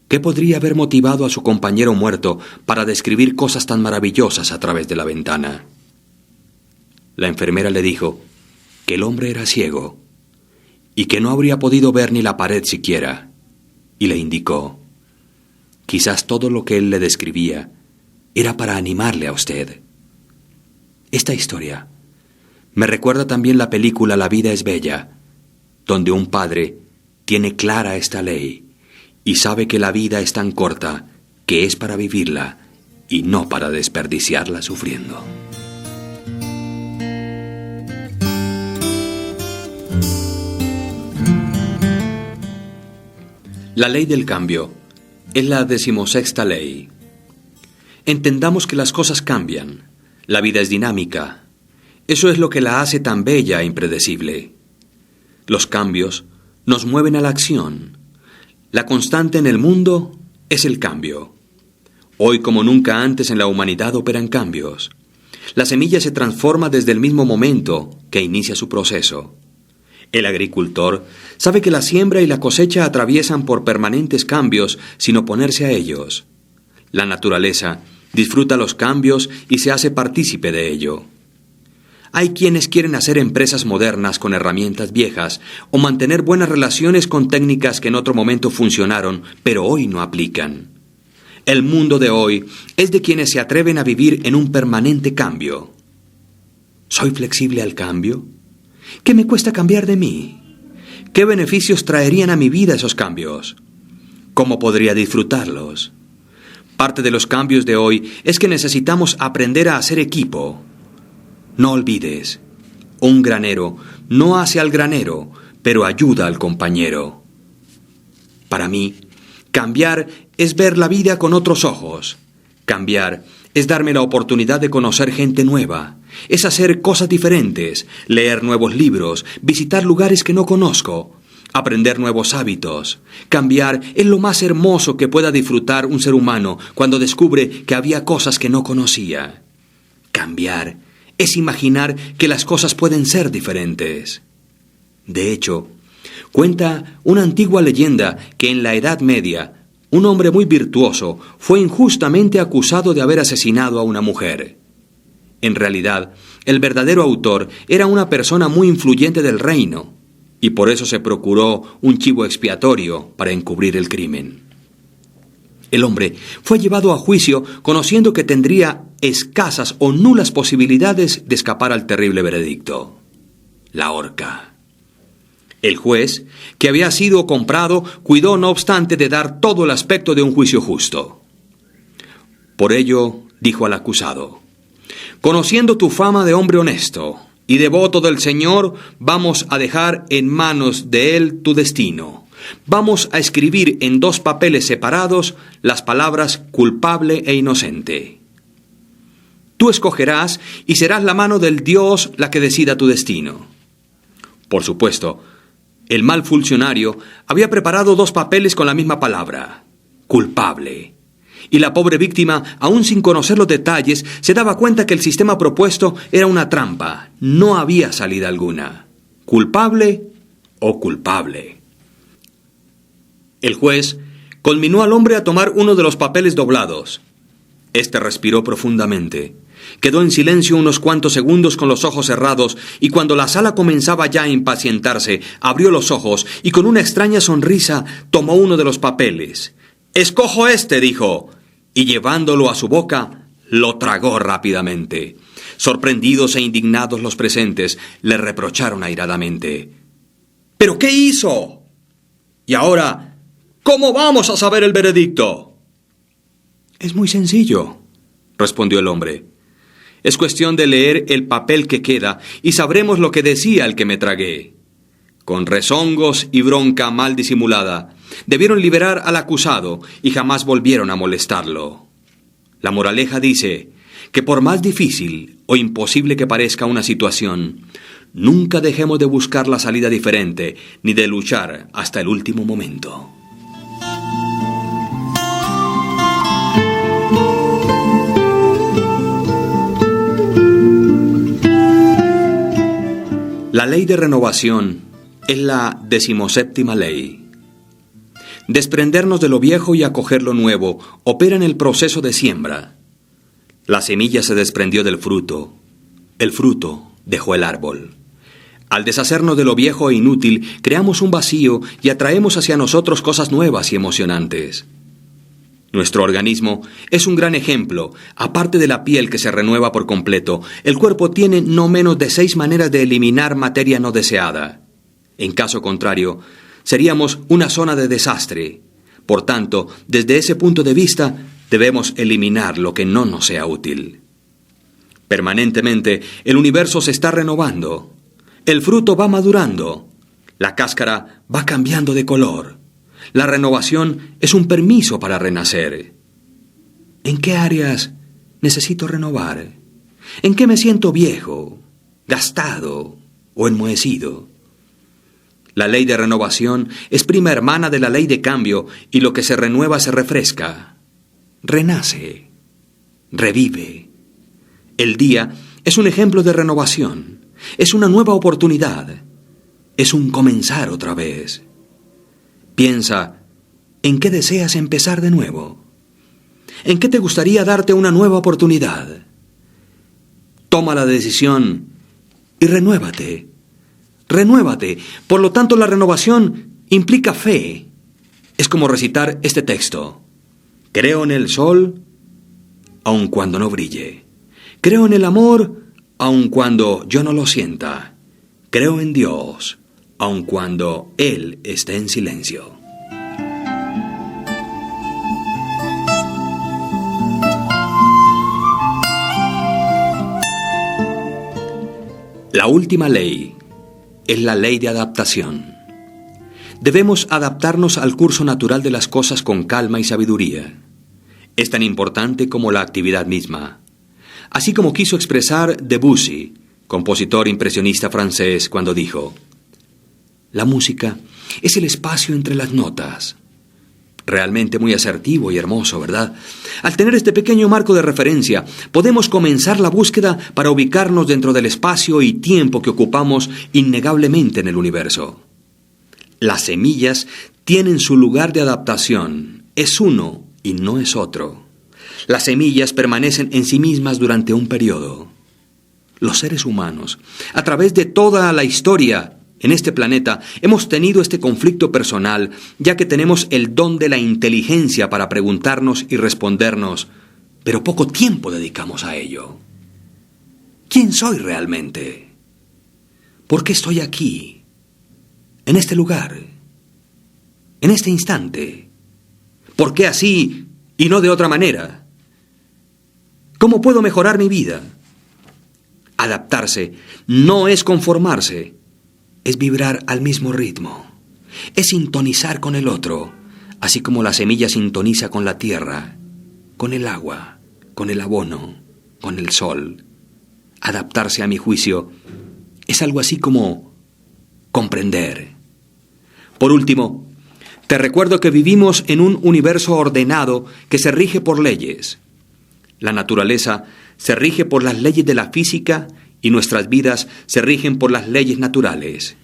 qué podría haber motivado a su compañero muerto para describir cosas tan maravillosas a través de la ventana. La enfermera le dijo que el hombre era ciego y que no habría podido ver ni la pared siquiera, y le indicó: quizás todo lo que él le describía era para animarle a usted. Esta historia me recuerda también la película La vida es bella, donde un padre tiene clara esta ley y sabe que la vida es tan corta que es para vivirla y no para desperdiciarla sufriendo. La ley del cambio es la 16ª ley. Entendamos que las cosas cambian. La vida es dinámica. Eso es lo que la hace tan bella e impredecible. Los cambios nos mueven a la acción. La constante en el mundo es el cambio. Hoy como nunca antes en la humanidad operan cambios. La semilla se transforma desde el mismo momento que inicia su proceso. El agricultor sabe que la siembra y la cosecha atraviesan por permanentes cambios sin oponerse a ellos. La naturaleza disfruta los cambios y se hace partícipe de ello. Hay quienes quieren hacer empresas modernas con herramientas viejas o mantener buenas relaciones con técnicas que en otro momento funcionaron, pero hoy no aplican. El mundo de hoy es de quienes se atreven a vivir en un permanente cambio. ¿Soy flexible al cambio? ¿Qué me cuesta cambiar de mí? ¿Qué beneficios traerían a mi vida esos cambios? ¿Cómo podría disfrutarlos? Parte de los cambios de hoy es que necesitamos aprender a hacer equipo. No olvides, un granero no hace al granero, pero ayuda al compañero. Para mí, cambiar es ver la vida con otros ojos. Cambiar es darme la oportunidad de conocer gente nueva. Es hacer cosas diferentes, leer nuevos libros, visitar lugares que no conozco, aprender nuevos hábitos. Cambiar es lo más hermoso que pueda disfrutar un ser humano cuando descubre que había cosas que no conocía. Cambiar es imaginar que las cosas pueden ser diferentes. De hecho, cuenta una antigua leyenda que en la Edad Media, un hombre muy virtuoso fue injustamente acusado de haber asesinado a una mujer. En realidad, el verdadero autor era una persona muy influyente del reino, y por eso se procuró un chivo expiatorio para encubrir el crimen. El hombre fue llevado a juicio conociendo que tendría escasas o nulas posibilidades de escapar al terrible veredicto: la horca. El juez, que había sido comprado, cuidó no obstante de dar todo el aspecto de un juicio justo. Por ello, dijo al acusado: conociendo tu fama de hombre honesto y devoto del Señor, vamos a dejar en manos de Él tu destino. Vamos a escribir en 2 papeles separados las palabras culpable e inocente. Tú escogerás y serás la mano del Dios la que decida tu destino. Por supuesto, el mal funcionario había preparado 2 papeles con la misma palabra, culpable. Y la pobre víctima, aún sin conocer los detalles, se daba cuenta que el sistema propuesto era una trampa. No había salida alguna. ¿Culpable o culpable? El juez conminó al hombre a tomar uno de los papeles doblados. Este respiró profundamente. Quedó en silencio unos cuantos segundos con los ojos cerrados, y cuando la sala comenzaba ya a impacientarse, abrió los ojos y con una extraña sonrisa tomó uno de los papeles. «Escojo este», dijo, y llevándolo a su boca, lo tragó rápidamente. Sorprendidos e indignados los presentes le reprocharon airadamente. «¿Pero qué hizo? Y ahora, ¿cómo vamos a saber el veredicto?» «Es muy sencillo», respondió el hombre. «Es cuestión de leer el papel que queda y sabremos lo que decía el que me tragué». Con rezongos y bronca mal disimulada, debieron liberar al acusado y jamás volvieron a molestarlo. La moraleja dice que por más difícil o imposible que parezca una situación, nunca dejemos de buscar la salida diferente ni de luchar hasta el último momento. La ley de renovación es la 17ª ley. Desprendernos de lo viejo y acoger lo nuevo opera en el proceso de siembra. La semilla se desprendió del fruto. El fruto dejó el árbol. Al deshacernos de lo viejo e inútil, creamos un vacío y atraemos hacia nosotros cosas nuevas y emocionantes. Nuestro organismo es un gran ejemplo. Aparte de la piel que se renueva por completo, el cuerpo tiene no menos de 6 maneras de eliminar materia no deseada. En caso contrario, seríamos una zona de desastre. Por tanto, desde ese punto de vista, debemos eliminar lo que no nos sea útil. Permanentemente, el universo se está renovando. El fruto va madurando. La cáscara va cambiando de color. La renovación es un permiso para renacer. ¿En qué áreas necesito renovar? ¿En qué me siento viejo, gastado o enmohecido? La ley de renovación es prima hermana de la ley de cambio, y lo que se renueva se refresca, renace, revive. El día es un ejemplo de renovación, es una nueva oportunidad, es un comenzar otra vez. Piensa, ¿en qué deseas empezar de nuevo? ¿En qué te gustaría darte una nueva oportunidad? Toma la decisión y renuévate. Renuévate. Por lo tanto, la renovación implica fe. Es como recitar este texto. Creo en el sol, aun cuando no brille. Creo en el amor, aun cuando yo no lo sienta. Creo en Dios, aun cuando Él esté en silencio. La última ley es la ley de adaptación. Debemos adaptarnos al curso natural de las cosas con calma y sabiduría. Es tan importante como la actividad misma. Así como quiso expresar Debussy, compositor impresionista francés, cuando dijo: «La música es el espacio entre las notas». Realmente muy asertivo y hermoso, ¿verdad? Al tener este pequeño marco de referencia, podemos comenzar la búsqueda para ubicarnos dentro del espacio y tiempo que ocupamos innegablemente en el universo. Las semillas tienen su lugar de adaptación. Es uno y no es otro. Las semillas permanecen en sí mismas durante un periodo. Los seres humanos, a través de toda la historia en este planeta, hemos tenido este conflicto personal, ya que tenemos el don de la inteligencia para preguntarnos y respondernos, pero poco tiempo dedicamos a ello. ¿Quién soy realmente? ¿Por qué estoy aquí? En este lugar, en este instante. ¿Por qué así y no de otra manera? ¿Cómo puedo mejorar mi vida? Adaptarse no es conformarse, es vibrar al mismo ritmo, es sintonizar con el otro, así como la semilla sintoniza con la tierra, con el agua, con el abono, con el sol. Adaptarse, a mi juicio, es algo así como comprender. Por último, Te recuerdo que vivimos en un universo ordenado que se rige por leyes. La naturaleza se rige por las leyes de la física y nuestras vidas se rigen por las leyes naturales.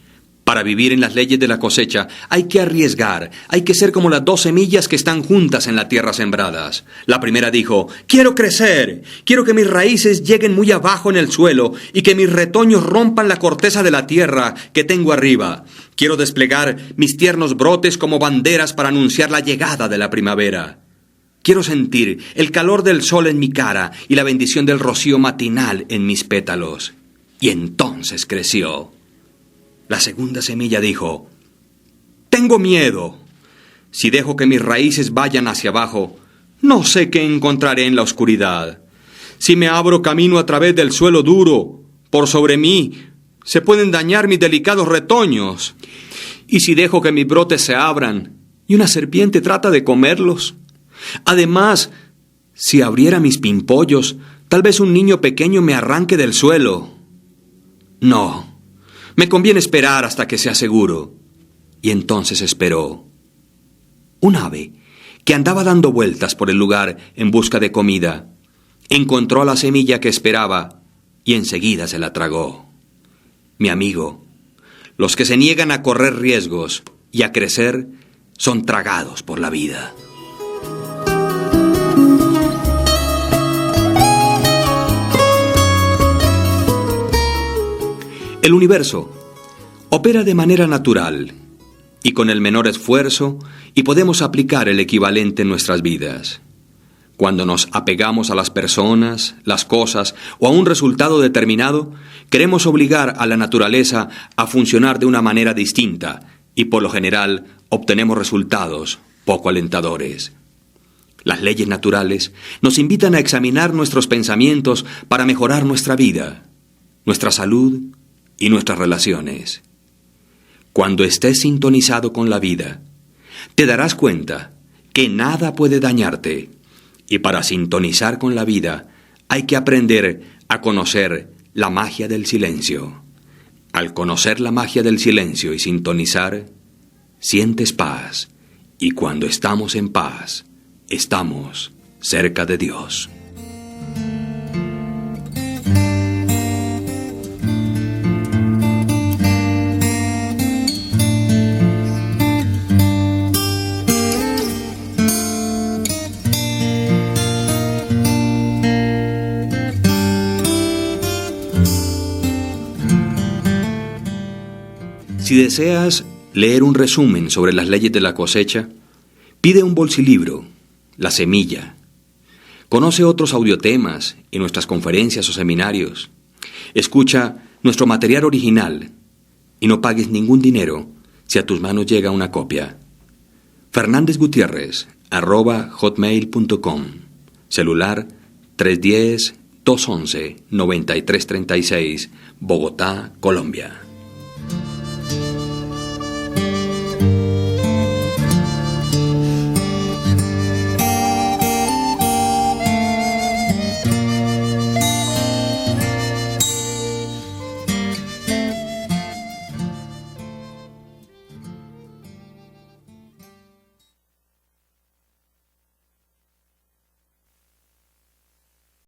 Para vivir en las leyes de la cosecha hay que arriesgar, hay que ser como las 2 semillas que están juntas en la tierra sembradas. La primera dijo: quiero crecer, quiero que mis raíces lleguen muy abajo en el suelo y que mis retoños rompan la corteza de la tierra que tengo arriba. Quiero desplegar mis tiernos brotes como banderas para anunciar la llegada de la primavera. Quiero sentir el calor del sol en mi cara y la bendición del rocío matinal en mis pétalos. Y entonces creció. La segunda semilla dijo: tengo miedo. Si dejo que mis raíces vayan hacia abajo, no sé qué encontraré en la oscuridad. Si me abro camino a través del suelo duro, por sobre mí, se pueden dañar mis delicados retoños. Y si dejo que mis brotes se abran y una serpiente trata de comerlos. Además, si abriera mis pimpollos, tal vez un niño pequeño me arranque del suelo. No. Me conviene esperar hasta que sea seguro. Y entonces esperó. Un ave, que andaba dando vueltas por el lugar en busca de comida, encontró la semilla que esperaba y enseguida se la tragó. Mi amigo, los que se niegan a correr riesgos y a crecer son tragados por la vida. El universo opera de manera natural y con el menor esfuerzo y podemos aplicar el equivalente en nuestras vidas. Cuando nos apegamos a las personas, las cosas o a un resultado determinado, queremos obligar a la naturaleza a funcionar de una manera distinta y por lo general obtenemos resultados poco alentadores. Las leyes naturales nos invitan a examinar nuestros pensamientos para mejorar nuestra vida, nuestra salud y nuestras relaciones. Cuando estés sintonizado con la vida, te darás cuenta que nada puede dañarte. Y para sintonizar con la vida, hay que aprender a conocer la magia del silencio. Al conocer la magia del silencio y sintonizar, sientes paz. Y cuando estamos en paz, estamos cerca de Dios. Si deseas leer un resumen sobre las leyes de la cosecha, pide un bolsilibro, La Semilla. Conoce otros audiotemas y nuestras conferencias o seminarios. Escucha nuestro material original y no pagues ningún dinero si a tus manos llega una copia. fernandezgutierrez@hotmail.com. Celular 310-211-9336, Bogotá, Colombia.